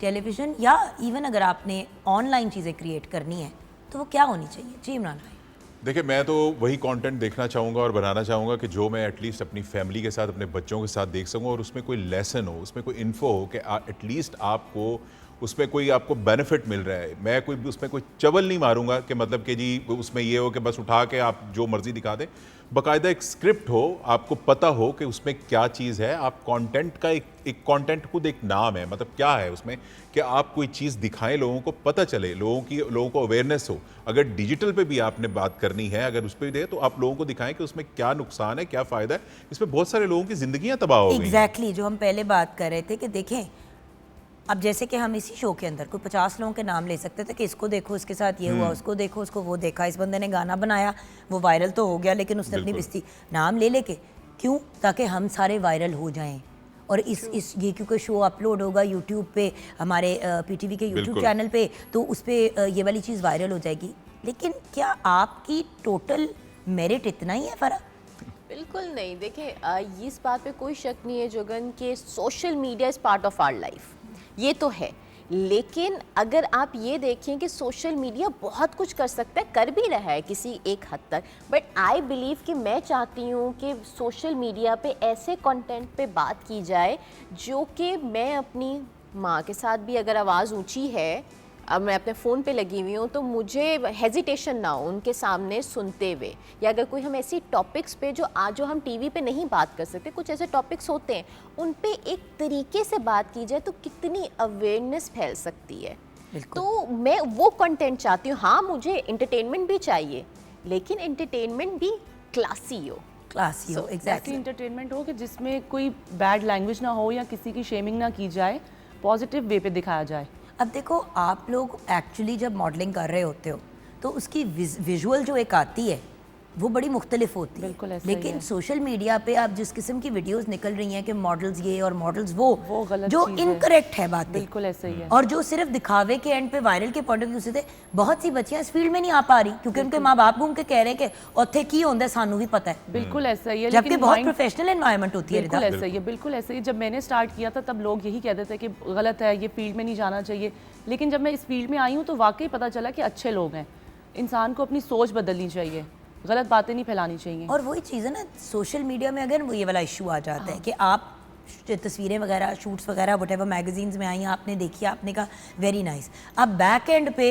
टेलीविज़न या इवन अगर आपने ऑनलाइन चीज़ें क्रिएट करनी है तो वो क्या होनी चाहिए। जी इमरान भाई। देखिए मैं तो वही कंटेंट देखना चाहूँगा और बनाना चाहूँगा कि जो मैं एटलीस्ट अपनी फैमिली के साथ, अपने बच्चों के साथ देख सकूँ और उसमें कोई लेसन हो, उसमें कोई इन्फो हो कि एटलीस्ट आपको उसमें कोई आपको बेनिफिट मिल रहा है। मैं कोई उसमें कोई चवल नहीं मारूंगा कि मतलब कि जी उसमें ये हो कि बस उठा के आप जो मर्जी दिखा दें। बाकायदा एक स्क्रिप्ट हो, आपको पता हो कि उसमें क्या चीज़ है। आप कंटेंट का एक कंटेंट खुद एक नाम है, मतलब क्या है उसमें कि आप कोई चीज़ दिखाएं, लोगों को पता चले, लोगों को अवेयरनेस हो। अगर डिजिटल पे भी आपने बात करनी है, अगर उस पर भी दे तो आप लोगों को दिखाएं कि उसमें क्या नुकसान है, क्या फ़ायदा है। इसमें बहुत सारे लोगों की ज़िंदगियाँ तबाह हो गई। एग्जैक्टली जो हम पहले बात कर रहे थे कि देखें, अब जैसे कि हम इसी शो के अंदर कोई 50 लोगों के नाम ले सकते थे कि इसको देखो, इसके साथ ये हुआ, उसको देखो, उसको वो देखा, इस बंदे ने गाना बनाया, वो वायरल तो हो गया, लेकिन उसने अपनी बिस्ती नाम ले लेके क्यों, ताकि हम सारे वायरल हो जाएं। और इस ये क्योंकि शो अपलोड होगा यूट्यूब पे, हमारे PTV के यूट्यूब चैनल पे, तो उस पर ये वाली चीज़ वायरल हो जाएगी। लेकिन क्या आपकी टोटल मेरिट इतना ही है फ़र्क? बिल्कुल नहीं। देखिए इस बात पे कोई शक नहीं है जोगन कि social media is part of our life, ये तो है। लेकिन अगर आप ये देखें कि सोशल मीडिया बहुत कुछ कर सकता है, कर भी रहा है किसी एक हद तक, बट आई बिलीव कि मैं चाहती हूँ कि सोशल मीडिया पे ऐसे कंटेंट पे बात की जाए जो कि मैं अपनी माँ के साथ भी अगर आवाज़ ऊंची है, अब मैं अपने फ़ोन पे लगी हुई हूँ, तो मुझे हेजिटेशन ना हो उनके सामने सुनते हुए, या अगर कोई हम ऐसी टॉपिक्स पे जो हम टीवी पे नहीं बात कर सकते, कुछ ऐसे टॉपिक्स होते हैं उन पे एक तरीके से बात की जाए तो कितनी अवेयरनेस फैल सकती है। तो मैं वो कंटेंट चाहती हूँ। हाँ मुझे एंटरटेनमेंट भी चाहिए, लेकिन एंटरटेनमेंट भी क्लासी हो। क्लासी हो, ऐसी एग्जैक्टली। इंटरटेनमेंट हो कि जिसमें कोई बैड लैंग्वेज ना हो या किसी की शेमिंग ना की जाए, पॉजिटिव वे पे दिखाया जाए। अब देखो आप लोग एक्चुअली जब मॉडलिंग कर रहे होते हो तो उसकी विजुअल जो एक आती है वो बड़ी मुख्तलिफ होती है। बिल्कुल ऐसा ही लेकिन है। सोशल मीडिया पे आप जिस किस्म की वीडियोस निकल रही हैं कि मॉडल्स ये और मॉडल्स वो गलत जो चीज़ है। इनकरेक्ट है बातें, बिल्कुल ऐसा ही है। और जो सिर्फ दिखावे के एंड पे वायरल के पॉइंट ऑफ व्यू से थे, बहुत सी बच्चियां इस फील्ड में नहीं आ पा रही क्योंकि उनके माँ बाप घूम के कह रहे हैं कि उत्थे की होंदा सानू भी पता है, बिल्कुल ऐसा ही है। जबकि लेकिन बहुत mind- प्रोफेशनल एनवायरनमेंट होती है। बिल्कुल रिदा, ऐसा ही है, बिल्कुल ऐसा ही। जब मैंने स्टार्ट किया था तब लोग यही कहते थे कि गलत है, ये फील्ड में नहीं जाना चाहिए। लेकिन जब मैं इस फील्ड में आई हूँ तो वाकई पता चला कि अच्छे लोग हैं। इंसान को अपनी सोच बदलनी चाहिए, गलत बातें नहीं फैलानी चाहिए। और वही चीज़ है ना, सोशल मीडिया में अगर वो ये वाला इशू आ जाता है कि आप तस्वीरें वगैरह, शूट्स वगैरह व्हाटएवर मैगजीन्स में आई, आपने देखी, आपने कहा वेरी नाइस, अब बैक एंड पे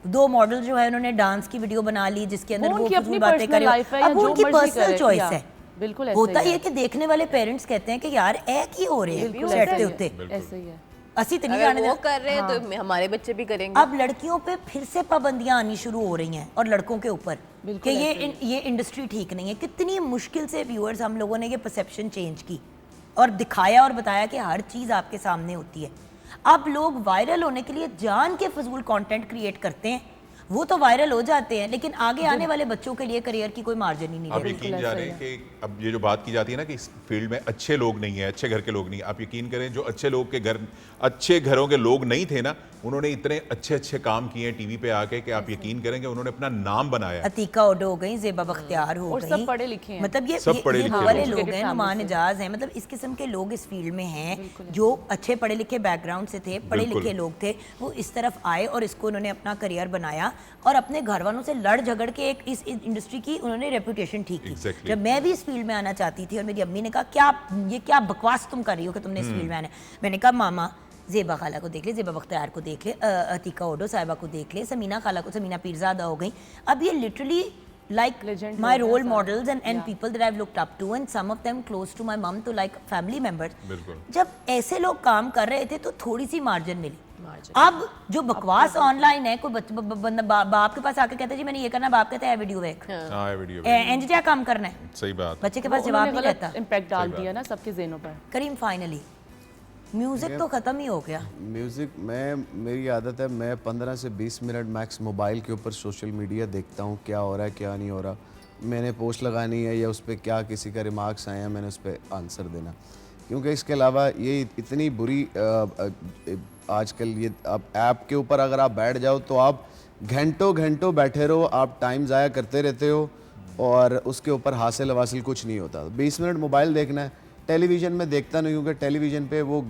2 मॉडल जो है उन्होंने डांस की वीडियो बना ली जिसके अंदर वो उनकी फजूल अपनी बातें personal करे, life है या अब जो उनकी मर्जी पर्सनल करे, चॉइस या, है। बिल्कुल ऐसा होता ही ये है। कि देखने वाले पेरेंट्स कहते हैं कि यार ए की हो रहे हैं बिल्कुल सेट ऐसा के ही उत्ते, है, ऐसा ही है। असी तो नहीं अगर जाने वो दे- कर रहे हैं तो हमारे बच्चे भी करेंगे। अब लड़कियों पे फिर से पाबंदियां आनी शुरू हो रही हैं और लड़कों के ऊपर कि बिल्कुल ये इंडस्ट्री ठीक नहीं है। कितनी मुश्किल से व्यूअर्स हम लोगों ने ये परसेप्शन चेंज की और दिखाया और बताया कि हर चीज़ आपके सामने होती है। अब लोग वायरल होने के लिए जान के फजूल कंटेंट क्रिएट करते हैं, वो तो वायरल हो जाते हैं, लेकिन आगे आने वाले बच्चों के लिए करियर की कोई मार्जिन ही नहीं आप है। यकीन जाने कि अब ये जो बात की जाती है ना कि इस फील्ड में अच्छे लोग नहीं है, अच्छे घर के लोग नहीं, आप यकीन करें जो अच्छे घरों के लोग नहीं थे ना, उन्होंने इतने अच्छे अच्छे काम किए हैं टीवी पे आके कि आप यकीन करेंगे उन्होंने अपना नाम बनाया। अतीका ओडो हो गई, ज़ेबा बख्तियार हो और गई, सब पढ़े लिखे हैं। मतलब सब पढ़े ये लिखे वाले लोग। लोग हैं, Educated नुमान family से। एजाज हैं, मतलब इस किस्म के लोग इस फील्ड में हैं जो अच्छे पढ़े लिखे बैकग्राउंड से थे, पढ़े बिल्कुल। लिखे लोग थे, वो इस तरफ आए और इसको उन्होंने अपना करियर बनाया और अपने घर वालों से लड़ झगड़ के एक इस इंडस्ट्री की उन्होंने रेपुटेशन ठीक की। Exactly. जब मैं भी इस फील्ड में आना चाहती थी और मेरी अम्मी ने कहा क्या बकवास तुम कर रही हो कि तुमने इस फील्ड में आना है, मैंने कहा मामा ज़ेबा खाला को देख ले, ज़ेबा बख्तियार को देख ले, अतीका ओडो साहिबा को देख ले, समीना खाला को, समीना पीरज़ादा हो गई, अब ये लिटरली like Legend my हो गया role सारा। models and people that I've looked up to and some of them close to my mom to like family members। बिल्कुल। जब ऐसे लोग काम कर रहे थे तो थोड़ी सी मार्जिन मिली। अब जो बकवास ऑनलाइन है, कोई बंदा बाप के पास आके कहता है जी मैंने ये करना, बाप कहता है वीडियो देख, हाँ वीडियो एंड क्या काम करना है, सही बात। बच्चे के पास जवाब नहीं रहता। इम्पैक्ट डाल दिया ना सबके ज़हनों पर। करीम फाइनली म्यूजिक तो खत्म ही हो गया। म्यूज़िक मेरी आदत है, मैं 15 से 20 मिनट मैक्स मोबाइल के ऊपर सोशल मीडिया देखता हूँ क्या हो रहा है क्या नहीं हो रहा, मैंने पोस्ट लगानी है या उस पर क्या किसी का रिमार्क्स आए हैं मैंने उस पर आंसर देना, क्योंकि इसके अलावा ये इतनी बुरी आजकल ये आप ऐप के ऊपर अगर आप बैठ जाओ तो आप घंटों घंटों बैठे रहो, आप टाइम ज़ाया करते रहते हो और उसके ऊपर हासिल वासिल कुछ नहीं होता। 20 मिनट मोबाइल देखना है, टेलीविज़न में देखता नहीं क्योंकि टेलीविज़न पे वो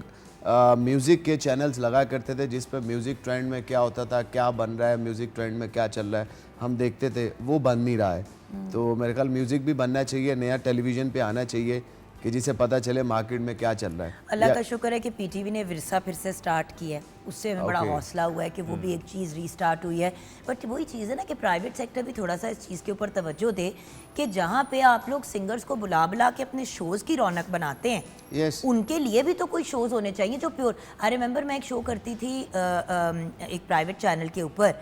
म्यूज़िक के चैनल्स लगा करते थे जिस पर म्यूज़िक ट्रेंड में क्या होता था, क्या बन रहा है, म्यूज़िक ट्रेंड में क्या चल रहा है, हम देखते थे, वो बन नहीं रहा है। तो मेरे ख्याल म्यूज़िक भी बनना चाहिए, नया टेलीविज़न पे आना चाहिए कि जिसे पता चले मार्केट में क्या चल रहा है। अल्लाह का शुक्र है कि पीटीवी ने विरसा फिर से स्टार्ट किया है, उससे हमें बड़ा Okay. हौसला हुआ है कि वो भी एक चीज़ रीस्टार्ट हुई है। बट वही चीज़ है ना कि प्राइवेट सेक्टर भी थोड़ा सा इस चीज़ के ऊपर तवज्जो दे कि जहाँ पे आप लोग सिंगर्स को बुला बुला के अपने शोज़ की रौनक बनाते हैं, Yes. उनके लिए भी तो कोई शोज़ होने चाहिए जो प्योर। आई रिमेंबर मैं एक शो करती थी एक प्राइवेट चैनल के ऊपर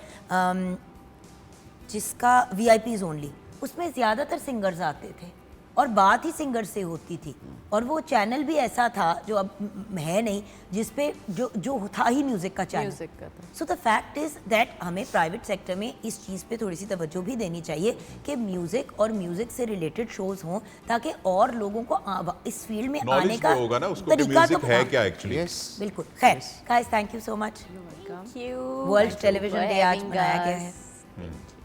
जिसका VIPs ओनली, उसमें ज़्यादातर सिंगर्स आते थे और बात ही सिंगर से होती थी और वो चैनल भी ऐसा था जो अब है नहीं, जिस पे जो था ही म्यूज़िक का चैनल। म्यूजिक का था। So the fact is that हमें प्राइवेट सेक्टर में इस चीज़ पे थोड़ी सी तवज्जो भी देनी चाहिए कि म्यूज़िक और म्यूज़िक से रिलेटेड शोज़ हों ताकि और लोगों को इस फील्ड में आने नॉलेज का तो होगा ना उसको कि तरीका म्यूजिक तो है हाँ, क्या एक्चुअली। Yes. बिल्कुल। खैर guys, thank you so much. World television day आज मनाया गया है।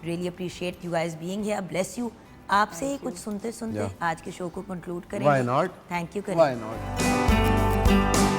Really appreciate you guys being here, bless you. आपसे ही कुछ सुनते सुनते आज के शो को कंक्लूड करेंगे। Why not? Thank you Why not?